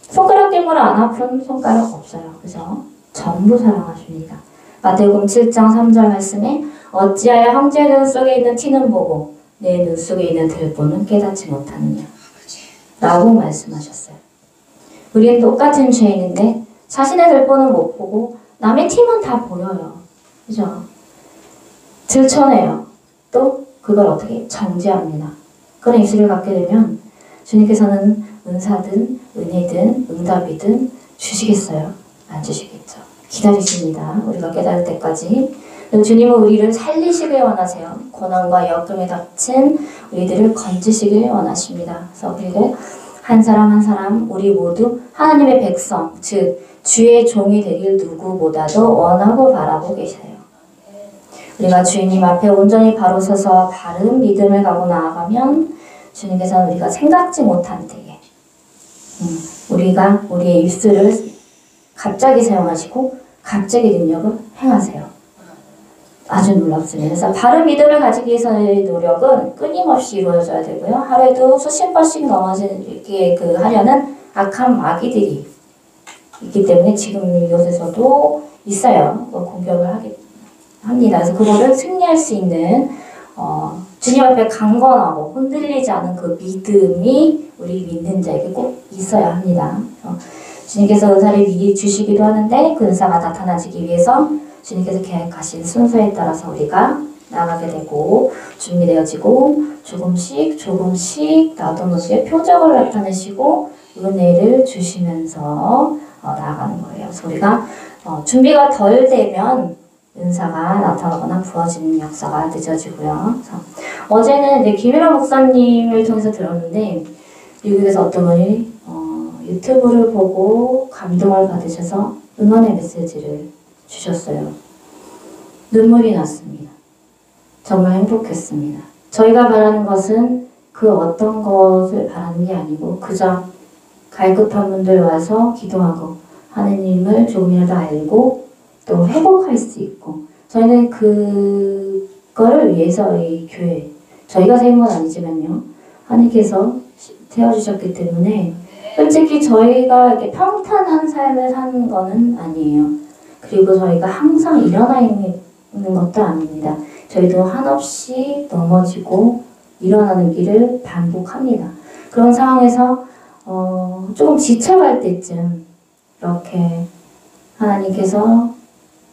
손가락 깨물어 안 아픈 손가락 없어요. 그죠? 전부 사랑하십니다. 마태복음 7장 3절 말씀에 어찌하여 형제 눈 속에 있는 티는 보고 내 눈 속에 있는 들보는 깨닫지 못하느냐 라고 말씀하셨어요. 우리는 똑같은 죄인인데 자신의 들보는 못 보고 남의 티만 다 보여요. 그죠? 들춰내요. 또 그걸 어떻게 정죄합니다. 그런 입술을 갖게 되면 주님께서는 은사든 은혜든 응답이든 주시겠어요? 안 주시겠죠. 기다리십니다. 우리가 깨달을 때까지. 주님은 우리를 살리시길 원하세요. 고난과 역경에 닥친 우리들을 건지시길 원하십니다. 그래서 그리고 한 사람 한 사람 우리 모두 하나님의 백성, 즉 주의 종이 되길 누구보다도 원하고 바라고 계세요. 우리가 주님 앞에 온전히 바로 서서 바른 믿음을 가고 나아가면 주님께서는 우리가 생각지 못한 때에 우리가 우리의 입술을 갑자기 사용하시고 갑자기 능력을 행하세요. 아주 놀랍습니다. 그래서 바른 믿음을 가지기 위해서의 노력은 끊임없이 이루어져야 되고요. 하루에도 수십 번씩 넘어지게 하려는 악한 마귀들이 있기 때문에 지금 이곳에서도 있어요. 공격을 합니다. 그래서 그거를 승리할 수 있는 주님 앞에 강건하고 흔들리지 않은 그 믿음이 우리 믿는 자에게 꼭 있어야 합니다. 주님께서 은사를 미리 주시기도 하는데 그 은사가 나타나지기 위해서 주님께서 계획하신 순서에 따라서 우리가 나가게 되고 준비되어지고 조금씩 나도 모르게 표적을 나타내시고 은혜를 주시면서 나아가는 거예요. 그래서 우리가 준비가 덜 되면 은사가 나타나거나 부어지는 역사가 늦어지고요. 그래서 어제는 이제 김일환 목사님을 통해서 들었는데 미국에서 어떤 분이 유튜브를 보고 감동을 받으셔서 응원의 메시지를 주셨어요. 눈물이 났습니다. 정말 행복했습니다. 저희가 바라는 것은 그 어떤 것을 바라는 게 아니고 그저 갈급한 분들 와서 기도하고 하느님을 조금이라도 알고 또 회복할 수 있고 저희는 그거를 위해서 이 교회 저희가 세운 건 아니지만요. 하느님께서 세워주셨기 때문에 솔직히 저희가 이렇게 평탄한 삶을 사는 거는 아니에요. 그리고 저희가 항상 일어나 있는 것도 아닙니다. 저희도 한없이 넘어지고 일어나는 길을 반복합니다. 그런 상황에서 조금 지쳐갈 때쯤 이렇게 하나님께서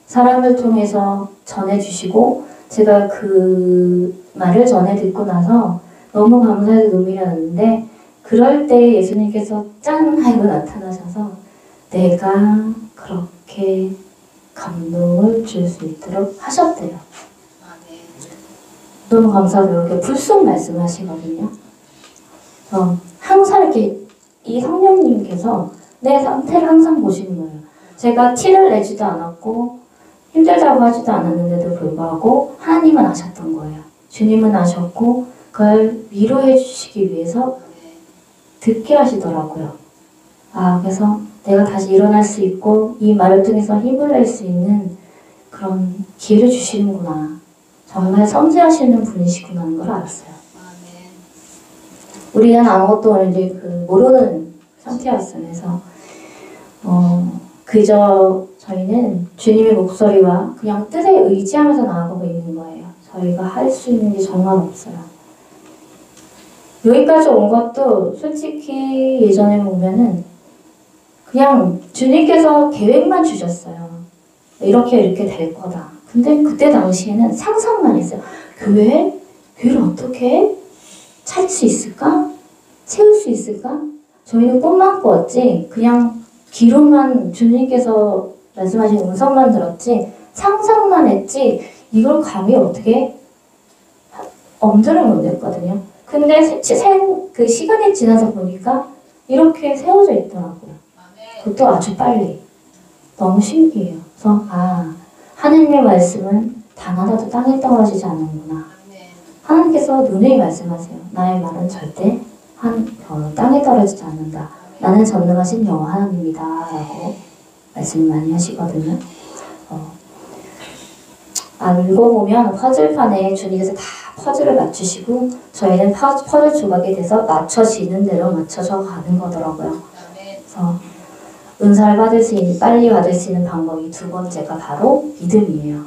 사람을 통해서 전해주시고 제가 그 말을 전해 듣고 나서 너무 감사해서 눈물이 났는데 그럴 때 예수님께서 짠 하고 나타나셔서 내가 그렇게 감동을 줄 수 있도록 하셨대요. 너무 감사하고 이렇게 불쑥 말씀하시거든요. 항상 이렇게 이 성령님께서 내 상태를 항상 보시는 거예요. 제가 티를 내지도 않았고 힘들다고 하지도 않았는데도 불구하고 하나님은 아셨던 거예요. 주님은 아셨고 그걸 위로해 주시기 위해서 듣게 하시더라고요. 그래서 내가 다시 일어날 수 있고 이 말을 통해서 힘을 낼 수 있는 그런 기회를 주시는구나. 정말 섬세하시는 분이시구나 하는 걸 알았어요. 우리는 아무것도 이제 모르는 상태였으면서 그저 저희는 주님의 목소리와 그냥 뜻에 의지하면서 나아가고 있는 거예요. 저희가 할 수 있는 게 정말 없어요. 여기까지 온 것도 솔직히 예전에 보면은 그냥 주님께서 계획만 주셨어요. 이렇게 될 거다. 근데 그때 당시에는 상상만 했어요. 교회를 어떻게 차릴 수 있을까? 채울 수 있을까? 저희는 꿈만 꾸었지 그냥 기록만 주님께서 말씀하신 음성만 들었지 상상만 했지 이걸 감히 어떻게 엄두를 못 냈거든요. 근데 그 시간이 지나서 보니까 이렇게 세워져 있더라고요. 그것도 아주 빨리. 너무 신기해요. 그래서 하느님의 말씀은 단 하나도 땅에 떨어지지 않는구나. 하나님께서 누누이 말씀하세요. 나의 말은 절대 땅에 떨어지지 않는다. 나는 전능하신 여호와 하나님이다 라고 말씀을 많이 하시거든요. 알고 보면 퍼즐판에 주님께서 다 퍼즐을 맞추시고 저희는 퍼즐 조각이 돼서 맞춰지는 대로 맞춰져 가는 거더라고요. 그래서 은사를 빨리 받을 수 있는 방법이 두 번째가 바로 믿음이에요.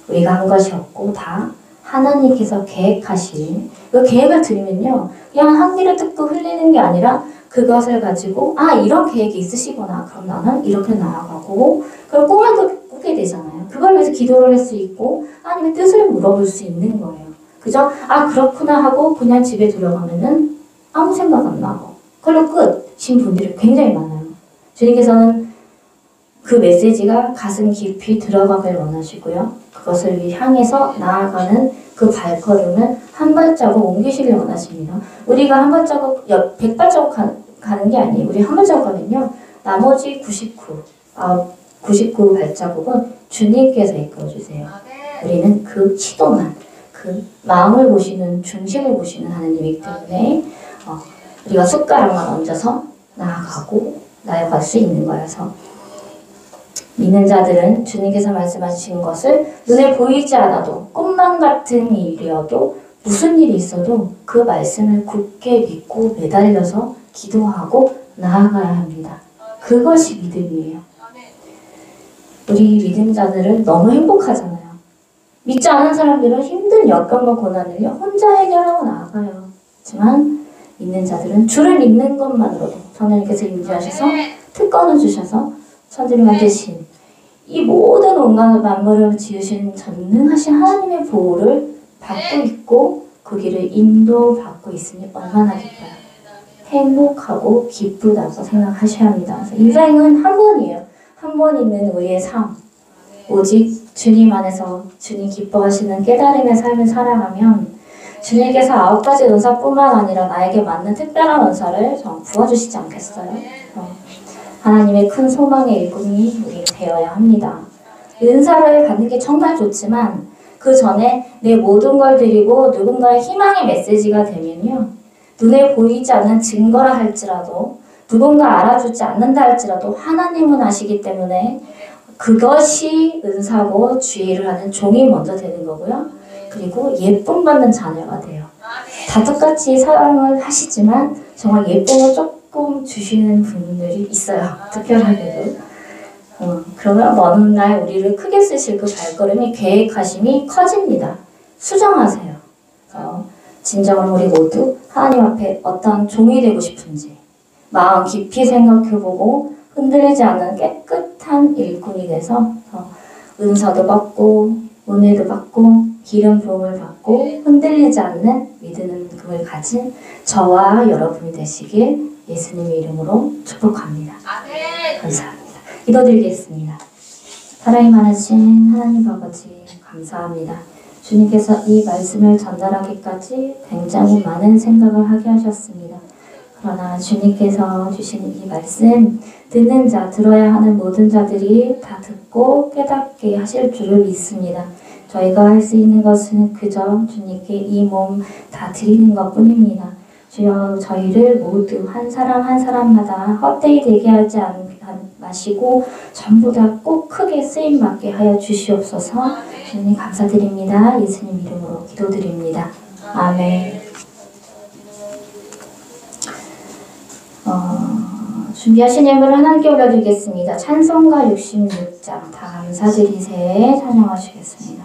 우리가 한 것이 없고 다 하나님께서 계획하신 그 계획을 드리면요. 그냥 한 귀를 뜯고 흘리는 게 아니라 그것을 가지고 이런 계획이 있으시구나. 그럼 나는 이렇게 나아가고 그럼 꿈을 꾸게 되잖아요. 그걸 위해서 기도를 할 수 있고 하나님의 뜻을 물어볼 수 있는 거예요. 그죠? 그렇구나 하고 그냥 집에 들어가면은 아무 생각 안 나고 그걸로 끝인 분들이 굉장히 많아요. 주님께서는 그 메시지가 가슴 깊이 들어가길 원하시고요. 그것을 향해서 나아가는 그 발걸음을 한 발자국 옮기시길 원하십니다. 우리가 한 발자국, 100발자국 가는 게 아니에요. 우리 한 발자국 가면요. 나머지 99 발자국은 주님께서 이끌어주세요. 우리는 그 시도만, 그 마음을 보시는, 중심을 보시는 하나님이기 때문에 우리가 숟가락만 얹어서 나아가고 나아갈 수 있는 거라서 믿는 자들은 주님께서 말씀하신 것을 눈에 보이지 않아도 꿈만 같은 일이어도 무슨 일이 있어도 그 말씀을 굳게 믿고 매달려서 기도하고 나아가야 합니다. 그것이 믿음이에요. 우리 믿는 자들은 너무 행복하잖아요. 믿지 않은 사람들은 힘든 역경과 고난을요 혼자 해결하고 나아가요. 하지만 믿는 자들은 주를 믿는 것만으로도 성령님께서 임재하셔서 특권을 주셔서 천지를 만드신 이 모든 온갖 만물을 지으신 전능하신 하나님의 보호를 받고 있고 그 길을 인도받고 있으니 얼마나 기뻐요. 행복하고 기쁘다고 생각하셔야 합니다. 그래서 인생은 한 번이에요. 한 번 있는 우리의 삶. 오직 주님 안에서 주님 기뻐하시는 깨달음의 삶을 살아가면 주님께서 9가지 은사뿐만 아니라 나에게 맞는 특별한 은사를 부어주시지 않겠어요? 하나님의 큰 소망의 일꾼이 우리가 되어야 합니다. 은사를 받는 게 정말 좋지만 그 전에 내 모든 걸 드리고 누군가의 희망의 메시지가 되면요. 눈에 보이지 않는 증거라 할지라도 누군가 알아주지 않는다 할지라도 하나님은 아시기 때문에 그것이 은사고 주의를 하는 종이 먼저 되는 거고요. 그리고 예쁨 받는 자녀가 돼요. 다 똑같이 사랑을 하시지만 정말 예쁨을 조금 주시는 분들이 있어요. 특별하게도. 그러면 어느 날 우리를 크게 쓰실 그 발걸음이 계획하심이 커집니다. 수정하세요. 진정으로 우리 모두 하나님 앞에 어떤 종이 되고 싶은지 마음 깊이 생각해보고 흔들리지 않는 깨끗한 일꾼이 돼서 은사도 받고 은혜도 받고 기름 부음을 받고 흔들리지 않는 믿음을 가진 저와 여러분이 되시길 예수님의 이름으로 축복합니다. 감사합니다. 기도드리겠습니다. 사랑이 많으신 하나님 아버지 감사합니다. 주님께서 이 말씀을 전달하기까지 굉장히 많은 생각을 하게 하셨습니다. 그러나 주님께서 주시는 이 말씀 듣는 자, 들어야 하는 모든 자들이 다 듣고 깨닫게 하실 줄을 믿습니다. 저희가 할 수 있는 것은 그저 주님께 이 몸 다 드리는 것뿐입니다. 주여 저희를 모두 한 사람 한 사람마다 헛되이 되게 하지 마시고 전부 다 꼭 크게 쓰임받게 하여 주시옵소서. 주님 감사드립니다. 예수님 이름으로 기도드립니다. 아멘. 준비하신 예물을 하나님께 올려드리겠습니다. 찬송가 66장 다 감사드리세 찬양하시겠습니다.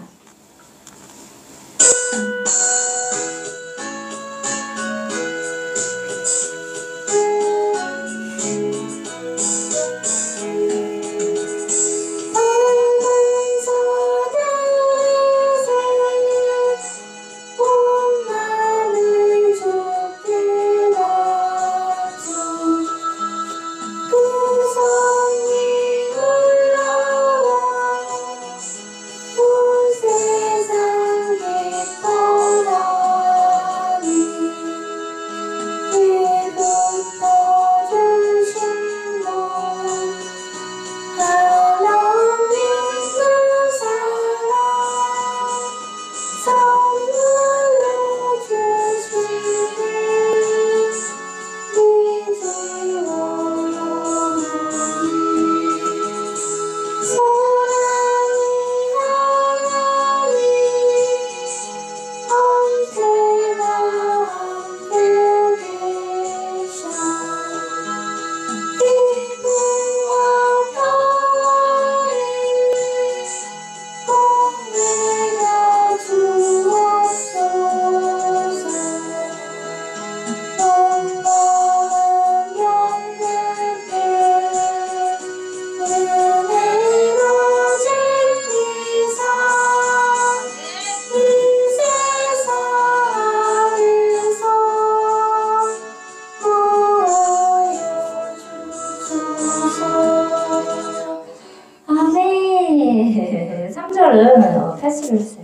아멘. 3절은 패스를 했어요.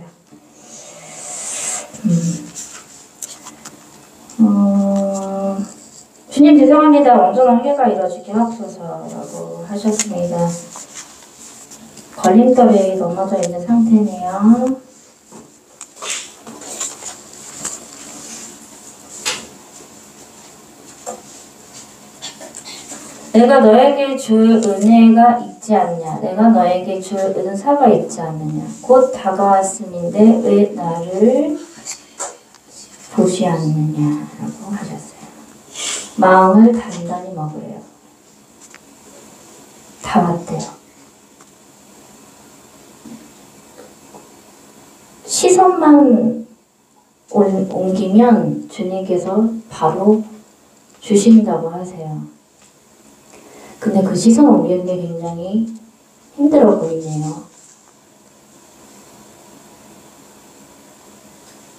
주님 죄송합니다. 온전한 회개가 이루어지게 하옵소서라고 하셨습니다. 걸림돌에 넘어져 있는 상태네요. 내가 너에게 줄 은혜가 있지 않냐? 내가 너에게 줄 은사가 있지 않느냐? 곧 다가왔음인데 왜 나를 보지 않느냐라고 하셨어요. 마음을 단단히 먹으래요. 다 왔대요. 시선만 옮기면 주님께서 바로 주신다고 하세요. 근데 그 시선 옮기는 게 굉장히 힘들어 보이네요.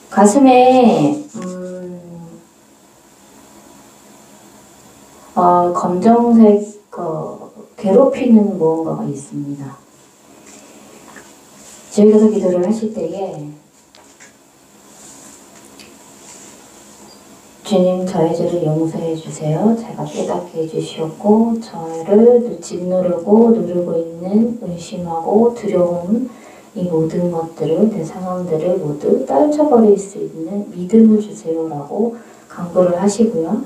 가슴에 검정색 괴롭히는 무언가가 있습니다. 집에 가서 기도를 하실 때에 주님, 저의 죄를 용서해 주세요. 제가 깨닫게 해주시었고 저를 짓누르고 누르고 있는 의심하고 두려움, 이 모든 것들을, 내 상황들을 모두 떨쳐버릴 수 있는 믿음을 주세요라고 간구를 하시고요.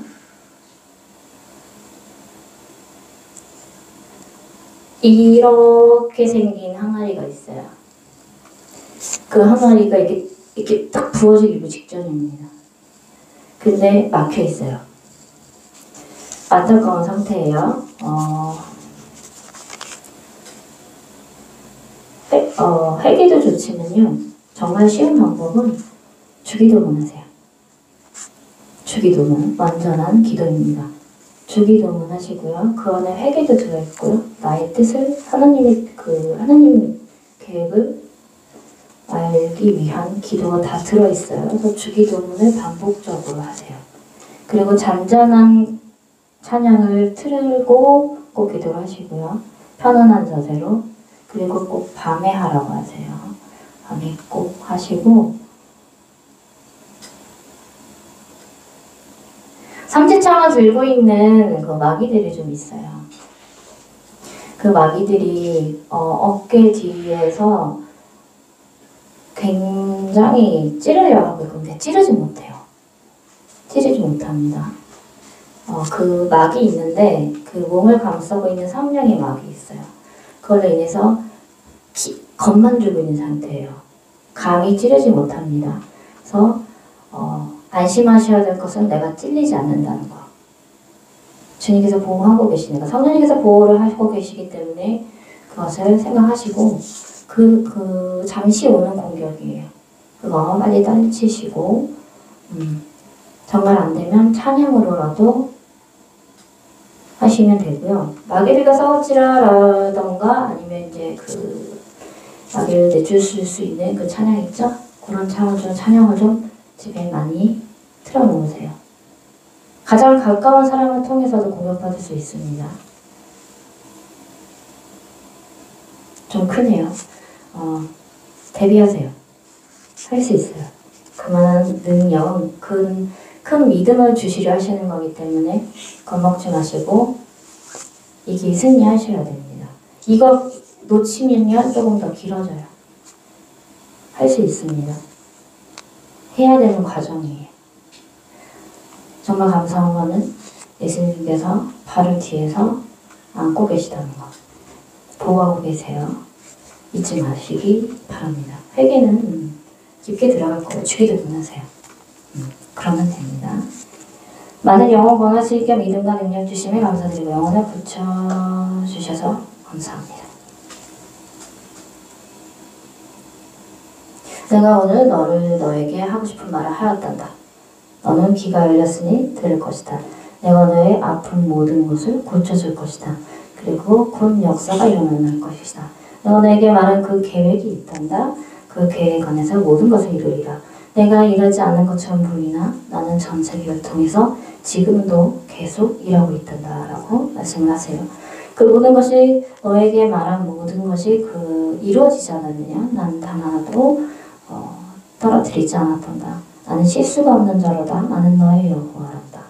이렇게 생긴 항아리가 있어요. 그 항아리가 이렇게 딱 부어지기 직전입니다. 근데 막혀 있어요. 안타까운 상태예요. 회개도 좋지만요. 정말 쉬운 방법은 주기도문 하세요. 주기도문, 완전한 기도입니다. 주기도문 하시고요. 그 안에 회개도 들어있고요. 나의 뜻을 하나님 계획을 알기 위한 기도가 다 들어있어요. 그래서 주기도문을 반복적으로 하세요. 그리고 잔잔한 찬양을 틀고 꼭 기도를 하시고요. 편안한 자세로. 그리고 꼭 밤에 하라고 하세요. 밤에 꼭 하시고 삼지창을 들고 있는 그 마귀들이 좀 있어요. 그 마귀들이 어깨 뒤에서 굉장히 찌르려고 하고 있는데 찌르지 못해요. 찌르지 못합니다. 그 막이 있는데 그 몸을 감싸고 있는 성령의 막이 있어요. 그걸로 인해서 겁만 주고 있는 상태예요. 감히 찌르지 못합니다. 그래서 안심하셔야 될 것은 내가 찔리지 않는다는 거. 주님께서 보호하고 계시니까 성령님께서 보호를 하고 계시기 때문에 그것을 생각하시고 그 잠시 오는 공격이에요. 그거 빨리 떨치시고 정말 안 되면 찬양으로라도 하시면 되고요. 마귀들과 싸우지라라던가 아니면 이제 그 마귀를 내주실 수 있는 그 찬양 있죠? 그런 찬양을 좀 집에 많이 틀어놓으세요. 가장 가까운 사람을 통해서도 공격받을 수 있습니다. 좀 크네요. 대비하세요. 할 수 있어요. 그만한 능력, 큰 믿음을 주시려 하시는 거기 때문에 겁먹지 마시고 이 길 승리하셔야 됩니다. 이거 놓치면요 조금 더 길어져요. 할 수 있습니다. 해야 되는 과정이에요. 정말 감사한 거는 예수님께서 바로 뒤에서 안고 계시다는 거. 보호하고 계세요. 잊지 마시기 바랍니다. 회개는 깊게 들어갈 거고 주기도문 하세요. 그러면 됩니다. 많은 영혼 권하실 겸 믿음과 능력 주심에 감사드리고 영혼을 붙여주셔서 감사합니다. 내가 오늘 너에게 하고 싶은 말을 하였단다. 너는 귀가 열렸으니 들을 것이다. 내가 너의 아픈 모든 것을 고쳐줄 것이다. 그리고 곧 역사가 일어날 것이다. 내가 너에게 말한 그 계획이 있단다. 그 계획 안에서 모든 것을 이루리라. 내가 일하지 않는 것처럼 보이나 나는 전 세계를 통해서 지금도 계속 일하고 있단다 라고 말씀을 하세요. 그 모든 것이 너에게 말한 모든 것이 이루어지지 않았느냐? 난 단 하나도 떨어뜨리지 않았단다. 나는 실수가 없는 자로다. 나는 너의 여호와란다.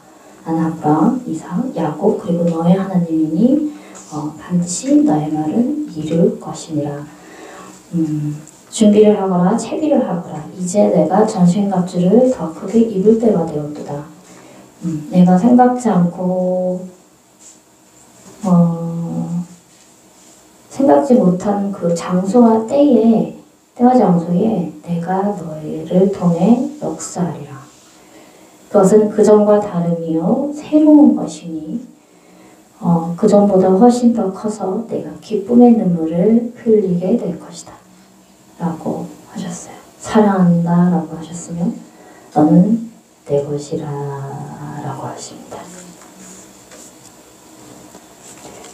나는 아브라함, 이삭, 야곱 그리고 너의 하나님이니 반드시 너의 말은 이룰 것이니라. 준비를 하거라 채비를 하거라. 이제 내가 전신갑주를 더 크게 입을 때가 되었도다. 내가 생각지 않고 생각지 못한 그 장소와 때와 장소에 내가 너희를 통해 역사하리라. 그것은 그전과 다름이요 새로운 것이니 그전보다 훨씬 더 커서 내가 기쁨의 눈물을 흘리게 될 것이다 라고 하셨어요. 사랑한다 라고 하셨으면 너는 내 것이라 라고 하십니다.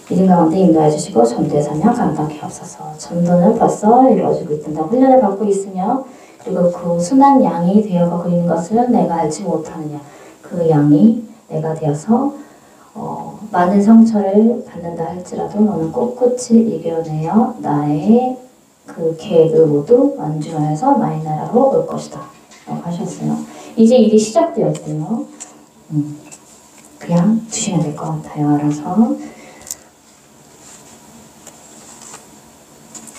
믿음 가운데 인도해 주시고 전도의 사명 감당케 하옵소서. 전도는 벌써 이루어지고 있단다. 훈련을 받고 있으며 그리고 그 순한 양이 되어가고 있는 것을 내가 알지 못하느냐. 그 양이 내가 되어서 많은 상처를 받는다 할지라도 너는 꿋꿋이 이겨내어 나의 그 계획을 모두 완주하여서 나의 나라로 올 것이다 라고 하셨어요. 이제 일이 시작되었대요. 그냥 두시면 될 것 같아요. 알아서.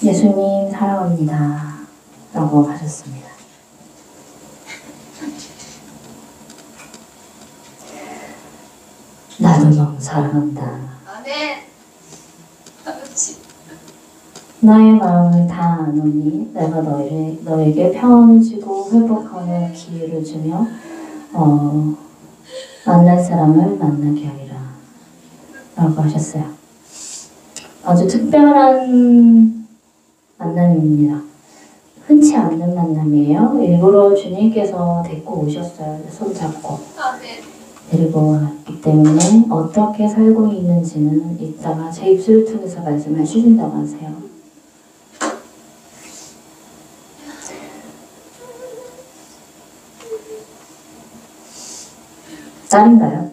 예수님 사랑합니다 라고 하셨습니다. 나도 너무 사랑한다. 아멘. 나의 마음을 다 아노니 내가 너에게 평안을 주고 회복하는 기회를 주며 만날 사람을 만나게 하리라 라고 하셨어요. 아주 특별한 만남입니다. 흔치 않는 만남이에요. 일부러 주님께서 데리고 오셨어요. 손잡고 데리고 왔기 때문에 어떻게 살고 있는지는 이따가 제 입술을 통해서 말씀해 주신다고 하세요. 딸인가요?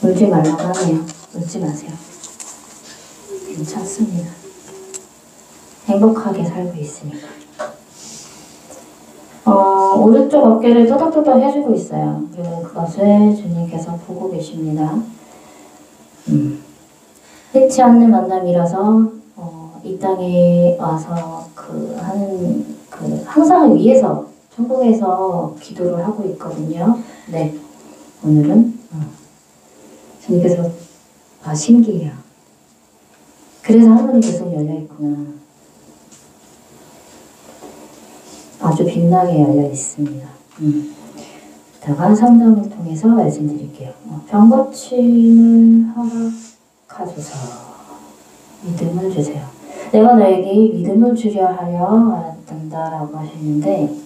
울지 말라고 하네요. 울지 마세요. 괜찮습니다. 행복하게 살고 있으니까. 오른쪽 어깨를 토닥토닥 해주고 있어요. 그리고 그것을 주님께서 보고 계십니다. 흔치 않는 만남이라서 이 땅에 와서 항상을 위해서 천국에서 기도를 하고 있거든요. 네, 오늘은 주님께서 신기해요. 그래서 하늘이 계속 열려있구나. 아주 빛나게 열려 있습니다. 이따가 상담을 통해서 말씀드릴게요. 병 고침을 허락하소서. 믿음을 주세요. 내가 너에게 믿음을 주려 하려 한다 라고 하셨는데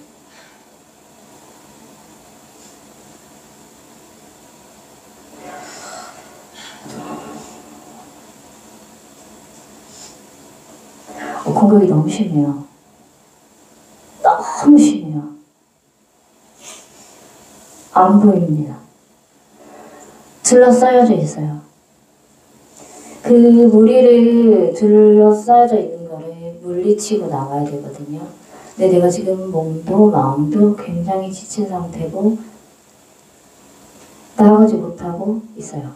공격이 너무 심해요. 너무 심해요. 안 보입니다. 둘러싸여져 있어요. 그 무리를 둘러싸여져 있는 거를 물리치고 나가야 되거든요. 근데 내가 지금 몸도 마음도 굉장히 지친 상태고 나아가지 못하고 있어요.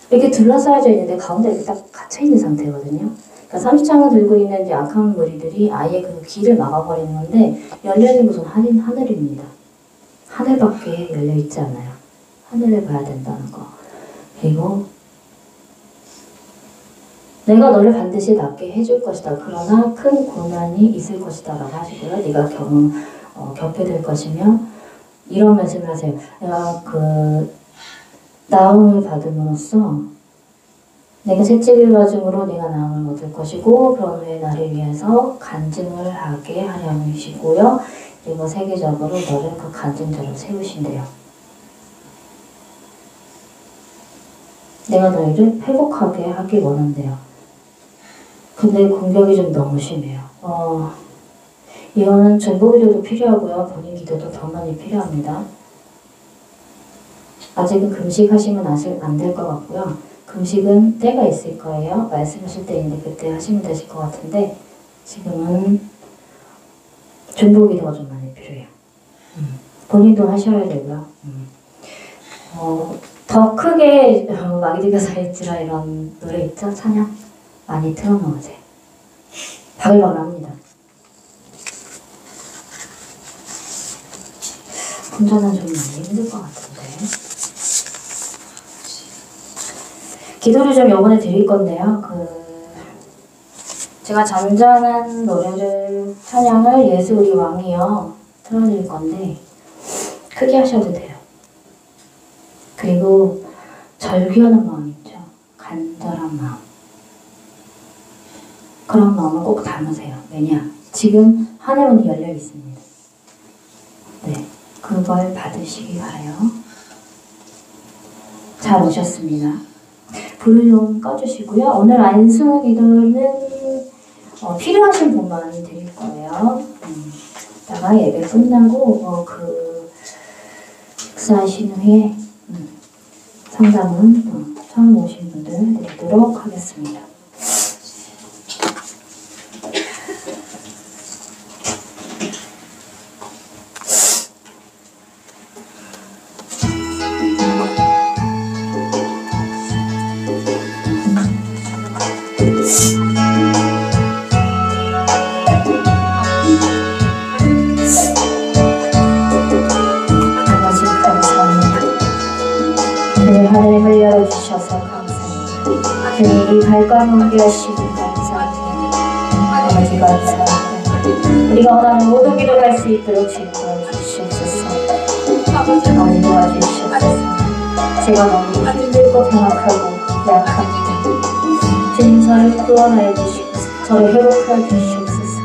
이렇게 둘러싸여져 있는데 가운데 이렇게 딱 갇혀있는 상태거든요. 그러니까 삼시창을 들고 있는 이제 악한 무리들이 아예 그 길을 막아버리는 건데 열려있는 곳은 하늘입니다. 하늘밖에 열려있지 않아요. 하늘을 봐야 된다는 거. 그리고 내가 너를 반드시 낫게 해줄 것이다. 그러나 큰 고난이 있을 것이다 라고 하시고요. 네가 격게 될 것이며 이런 말씀을 하세요. 내가 나음을 받음으로써 내가 채찍을 맞음으로 내가 나음을 얻을 것이고 그런 후에 나를 위해서 간증을 하게 하려시고요. 그리고 세계적으로 너를 그 간증자로 세우신대요. 내가 너희를 회복하게 하기 원한대요. 근데 공격이 좀 너무 심해요. 이거는 전복기도도 필요하고요. 본인 기도도 더 많이 필요합니다. 아직은 금식하시면 안 될 것 같고요. 금식은 때가 있을 거예요. 말씀하실 때인데 그때 하시면 되실 것 같은데 지금은 전복기도가 좀 많이 필요해요. 본인도 하셔야 되고요. 더 크게 마귀들과 사이즈라 이런 노래 있죠? 찬양 많이 틀어놓으세요. 바글바글 합니다. 혼자는 좀 많이 힘들 것 같은데. 기도를 좀 요번에 드릴 건데요. 제가 잔잔한 노래를 찬양을 예수 우리 왕이여 틀어드릴 건데 크게 하셔도 돼요. 그리고 절규하는 마음 있죠. 간절한 마음. 그런 마음을 꼭 담으세요. 왜냐? 지금 하늘문이 열려 있습니다. 네, 그걸 받으시기 바라요. 잘 오셨습니다. 불을 좀 꺼주시고요. 오늘 안수 기도는 필요하신 분만 드릴 거예요. 이따가 예배 끝나고 식사하신 후에 상담은 처음 오신 분들 드리도록 하겠습니다. 하늘을 열어주셔서 감사합니다. 주님 이 발걸음 옮겨주시니 감사합니다. 아버지 감사합니다. 우리가 원하는 모든 길을 갈 수 있도록 주님 도와주시옵소서. 아버지 도와주시옵소서. 제가 너무 힘들고 병약하고 약합니다. 주님 저를 구원하여 주시옵소서. 저를 회복하여 주시옵소서.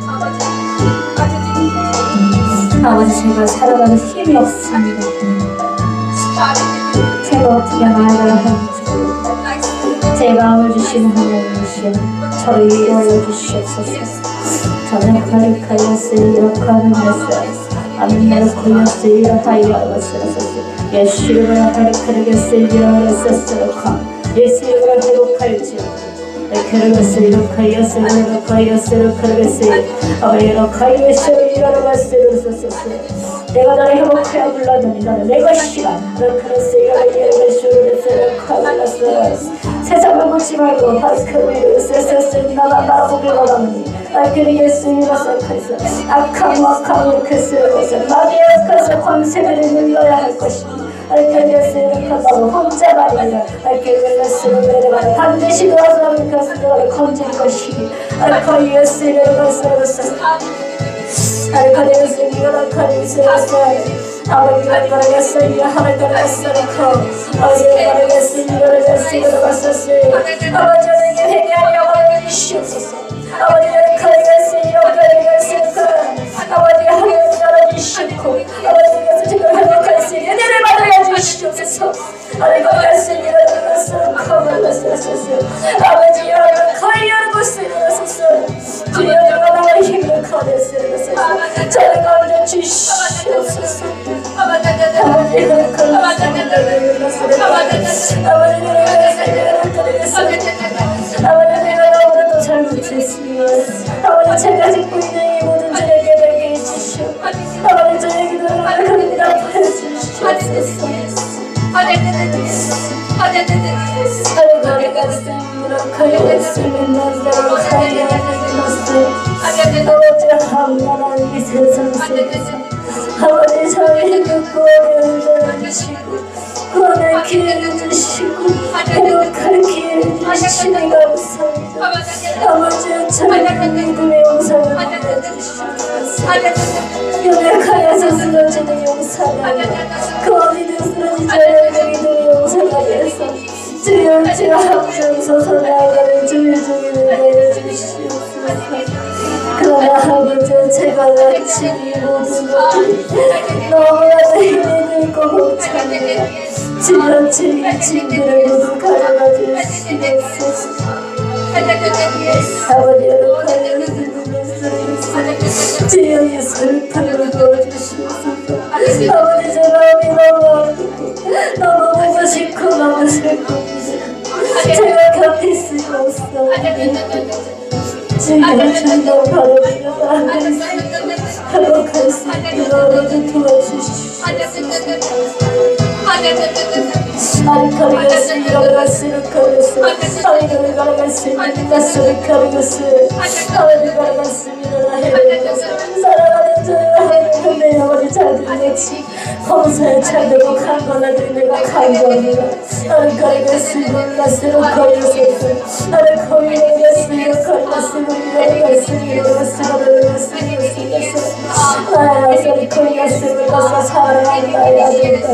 아버지 제가 살아가는 힘이 없습니다. 제가 어떻게 나아가야 하는지 제 마음을 주시는 하나님이시여 저를 위로하여 주시옵소서. 저는 가득하여서 이렇게 하는 것을 아멘나로 걸렸어 이렇게 하였으소서. 예수 이름으로 가득하여서 이렇게 예수 이름으로 회복할지어다. 그러면서 이렇게 하였어 이렇게 하였어 이렇게 하였어 아멘 이렇게 하였어 이렇게 하였어. 내가 너를 회복하여 불렀더니 너는 내 것이라. 그래서 세상을 묻지 말고 바스크를 세세세 나가 나보게 원하니 알게리 예수님과 생각해서 악함 이렇게 쓰여서 마귀에서 권세를 눌러야 할 것이니 알게리 예수님을 나도 혼자가 아니라 알게리 예수님을 반드시 도와서 그것을 건질 것이니 알게리 예수님을 쓰여서 알게리 예수님을 쓰여서 아버지가 걸어갔어요. 하늘 걸어갔어요. 아버지가 걸어갔어요. 아버지에게 회개하여 주시옵소서. 아버지가 걸어갔어요. 아버지가 하늘 열어주시고 아버지가 지금 회복할 수 있는 은혜를 받아야 주시옵소서. 아버지가 걸어갔어요. 아버지가 걸어갔어요. 주여 나의 힘을 거두소서. 저를 건져 주시옵소서. 아버지를 아버지가 너무나도 잘못했습니다. 아버지 제가 짓고 있는 이 모든 죄를 깨닫게 해주시오. 아버지 저의 기도를 응답하여 주시옵소서. 아버지 저희 구원을 주시고 구원의 기회를 주시고 회복할 기회를 주시니 감사합니다. 아버지 저희 믿음의 용서를 주시옵소서. 연약하여서 쓰러지는 용서를 그 어디든 쓰러지지 않는 믿음의 용서를 위해서 주여 주여 함정소서 나아가는 주의 종이를 내려주시옵소서. 그러나 아버지 제가 같이 이 모든 것들이 너무나도 힘이 들고 벅차네요. 주여 주의 짐들을 모두 가져가 주시옵소서. 아버지 여러분의 주여 예수를 풀어 도와주시옵소서. 아버지 제 마음이 너무 아프고 너무 보고 싶고 너무 슬픕니다. 제가 견딜 수가 없어. 주여 주여 바랍니다. 회복할 수 있게 너를 도와주시옵소서. 아리카리가스 이라가스를 가르스 아리카리 가르가스 미라스를 가르가스 아리카리 가르가스 미라라헤르가스 사랑하는 저의 내 아버지 잘 들리지 검사에 잘 되고 강건하게 내가 강건합니다. 아리카리가스 미라스를 가르가스 아리카리가스 미라가스 미라가스 미라가스 가르가스 아리카리가스 미라가스 사랑한다 야된다.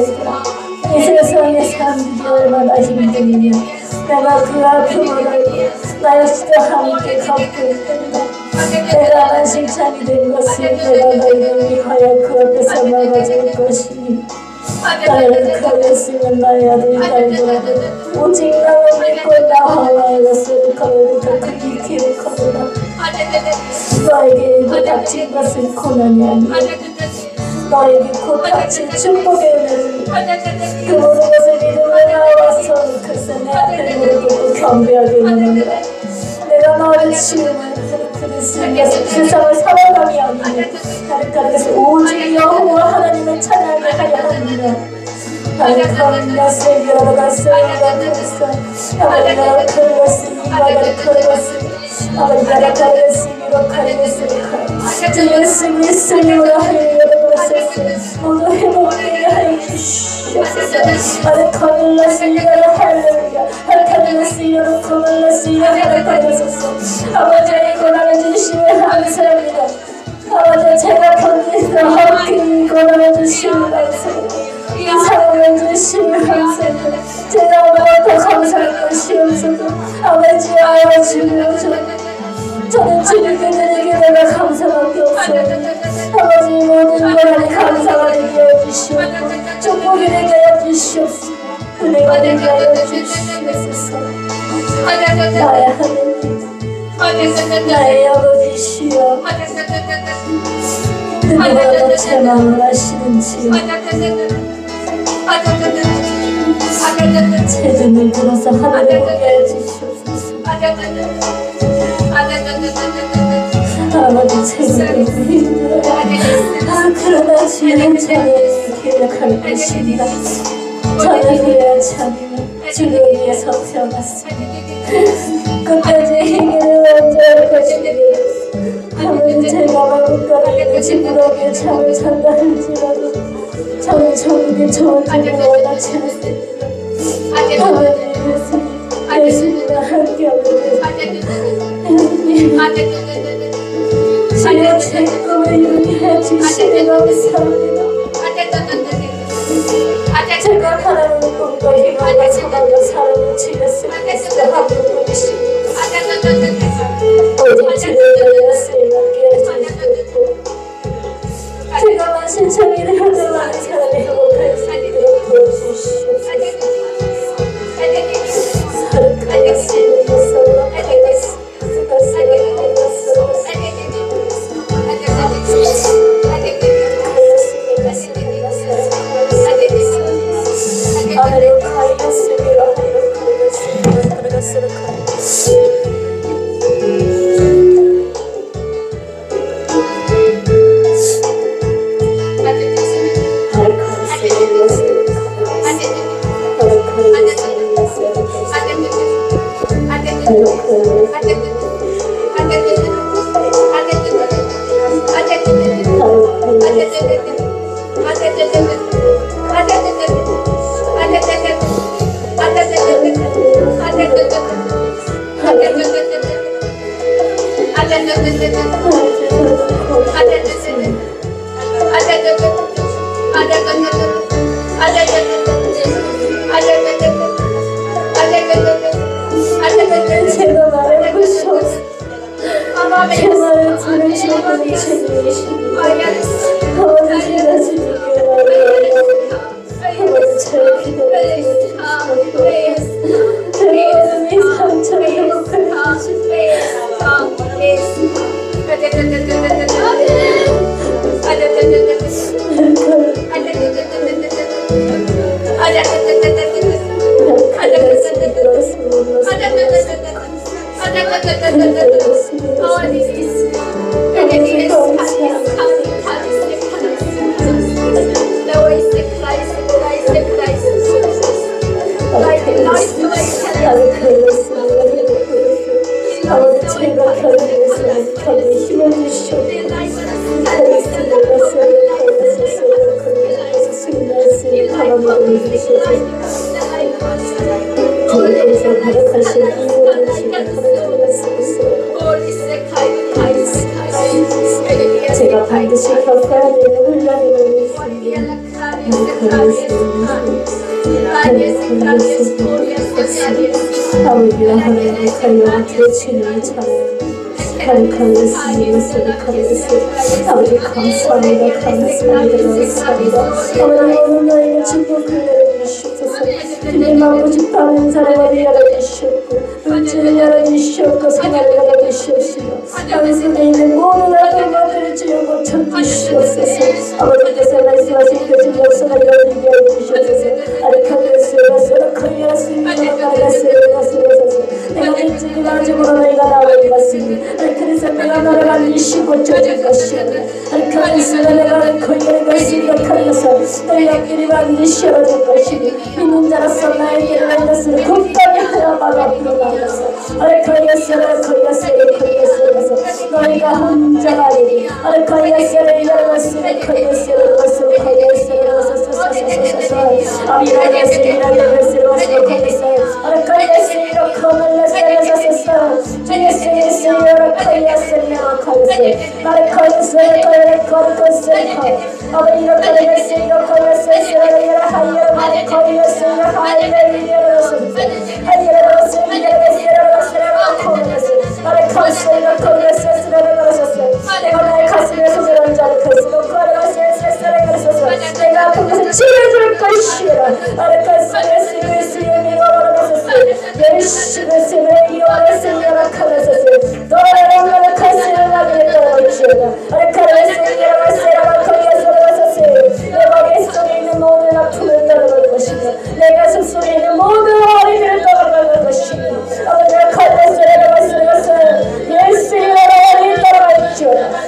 이 세상의 삶이 얼마나 힘드냐. 내가 그 아픔을 알고 나 역시도 함께 걷고 있단다. 내가 만신창이 된 것은 내가 너희를 위하여 그 앞에서 막아줄 것이니 나를 걸렸으면 나의 아들 달더라도 오직 나를 믿고 나와 것을 걸으리라. 그 길을 걸으라. 너에게 이고 닥친 것은 고난이 아니야. 너에게 곧 닥친 축복의 은혜를 그 모든 것을 믿음으로 나와서 그래서 내 앞에 무릎 꿇고 경배하게 하느니라. 내가 너를 치유는 그리스도께서 세상을 살아감이 아니니 다른 가운데서 오직 여호와 하나님을 찬양하게 하려 합니다. 하나님과 세계라가 세계가 그리스도 아버지가 그리스도 이마가 그리스도 아버지가 그리스도로 가리스도 주 예수 그리스도로 하여 모두 회복되게 하여 주시옵소서. 하나님을 할렐루야 하나님을 거물러시려 하나님소서. 아버지의 고난을 주시면 감사합니다. 아버지 제가 번뇌에서 함께 고난을 주시면 감사합니다. 이 사랑을 주시면 감사합니다. 제가 더 감사할 것이 없어서 아버지 알아주시옵소서. 저는 주님께 드리게 내가 감사밖에 없어요. 아버지 모든 고난이 감사가 되게 해주시옵고 축복이 되게 해주시옵소서. 은혜가 되게 해주시옵소서. 나의 하느님 나의 아버지시여 누구보다 제 마음을 아시는지 제 눈을 들어서 하늘을 보게 해주시옵소서. 아버지 제가 힘들어요. 그러나 주는 저를 기억할 것입니다. 저는 후회하지 않으며 주를 위해서 태어났습니다. 끝까지 힘을 완전할 것입니다. 아버지 제가 마음가짐에 지푸라기에 잠을 잔다 할지라도 저는 천국의 좋은 집을 원하지 않습니다. 아버지 예수님과 함께하는 주여 제 꿈을 이루게 해주시니 감사합니다. 제가 바라는 꿈과 희망과 소망과 사랑을 주였을 때 하는 분이시니 오직 주를 말씀을 깨워주시고 제가 만신창이를 하늘만의 사람이 행복할 수 있도록 도와주시옵소서. 제가 말하고 싶어서 제 말을 들으시는 분이 주님이십니다. 아버지 제가 주님께 말해요. 아버지 저를 기도해 주시옵소서. 제가 모든 이 상처를 회복해 주시옵소서. 겪어야 되는 훈련이 너무 있습니다. 아버지와 하나님의 가려운 주님을 찬양합니다. 아버지 감사합니다. 감사합니다. 아버지 오늘 너희가 축복을 내려주시옵소서. 주님 아버지 다른 사랑을 열어주시옵고 은혜를 열어주시옵고 생활을 열어주시옵시고 땅 속에 있는 모든 악한 것들을 주여 고쳐주시옵소서. 아버지께서 말씀하신 그 주의 역사를 열리게 해주시옵소서. 아리카드스가 커리아스입니다. 내가 믿지 마지막으로 너희가 나오는 것입니다. 그래서 내가 너를 반드시 고쳐줄 것이야. 그래서 내가 거기에 것을 약하여서 너희 앞길이 반드시 열어줄 것이니 믿는 자로서 나의 길을 왼것을 굳건히 하여만 앞으로 나가서 거기에서 너희가 혼자가 아니니 거기에서 열어봤으니 거기에서 내가 나의 가슴에 소멸한 자를 가슴으로 내가 아픈 것을 치료해줄 것이라. 예수의 미로를 열심히 세상에 이어서 열악하면서 너의 나를 가슴을 나게 떨어지라. 내 머리 속에 있는 모든 아픔을 떨어갈 것이며 내 가슴 속에 있는 모든 어린이를 떨어갈 것이며 아버지가 칼레스를 말씀하셨어요. 예수의 어린이를 떨어갈지어다.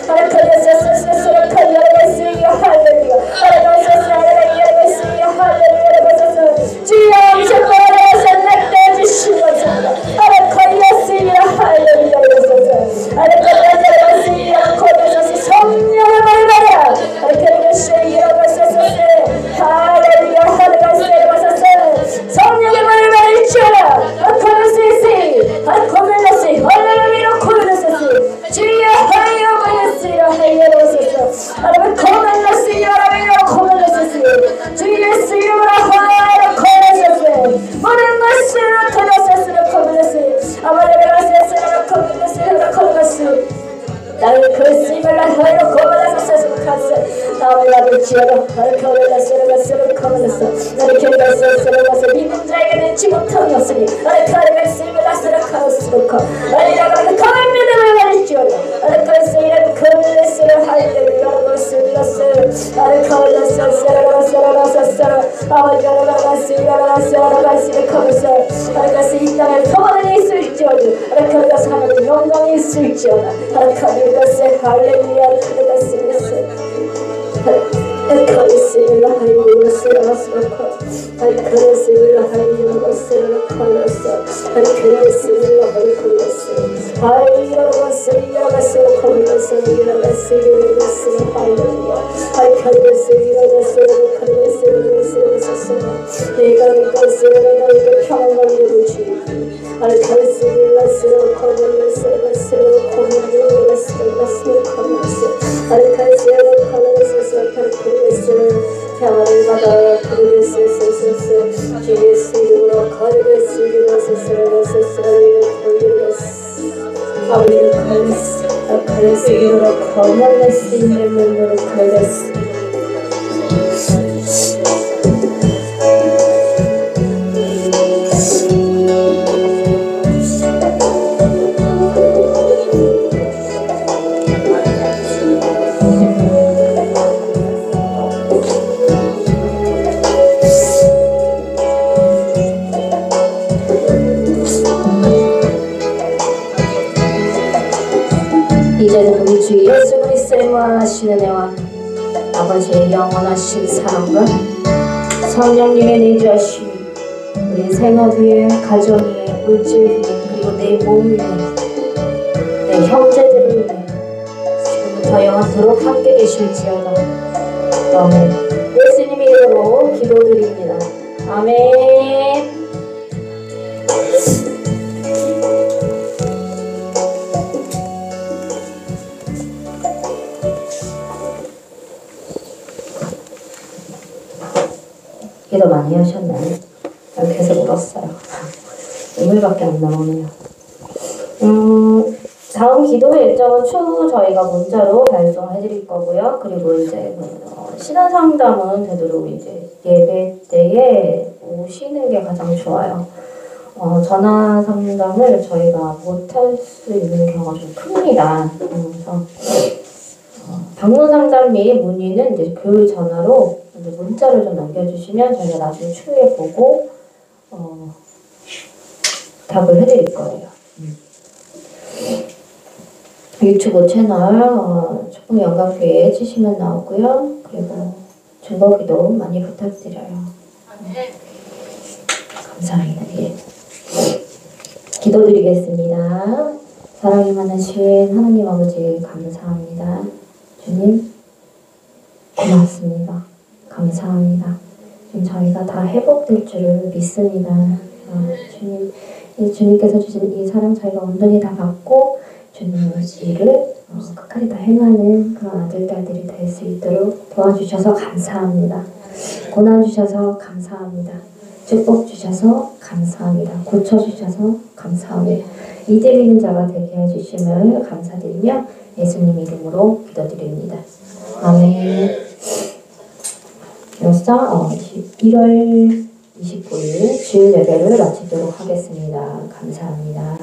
이제는 우리 주 예수 그리스도의 무한하신 은혜와 아버지의 영원하신 사랑과 성령님의 내주하심이 우리 생업 위에, 가정 위에, 물질 위에, 그리고 내 몸 위에, 내 형제들을 위해 지금부터 영원토록 함께 계실지어다. 아멘. 예수님의 이름으로 기도드립니다. 아멘. 기도 많이 하셨나요? 계속 울었어요. 눈물밖에 안 나오네요. 다음 기도 일정은 추후 저희가 문자로 발송해드릴 거고요. 그리고 이제 신앙 상담은 되도록 이제 예배 때에 오시는 게 가장 좋아요. 전화 상담을 저희가 못할 수 있는 경우가 좀 큽니다. 그래서 방문 상담 및 문의는 이제 그 전화로 이제 문자를 좀 남겨주시면 저희가 나중에 추후에 보고 답을 해드릴 거예요. 유튜브 채널 축복 영광교회 치시면 나오고요. 그리고 중보기도 많이 부탁드려요. 감사합니다. 예. 기도드리겠습니다. 사랑이 많으신 하나님 아버지 감사합니다. 주님 고맙습니다. 감사합니다. 지금 저희가 다 회복될 줄을 믿습니다. 주님, 주님께서 주신 이 사랑 저희가 온전히 다 받고 주님의 일을 끝까지 다 행하는 그런 아들, 딸들이 될 수 있도록 도와주셔서 감사합니다. 고난 주셔서 감사합니다. 축복 주셔서 감사합니다. 고쳐주셔서 감사합니다. 이제 자가 되게 해주심을 감사드리며 예수님 이름으로 기도드립니다. 아멘. 이로써 1월 29일 주일 예배를 마치도록 하겠습니다. 감사합니다.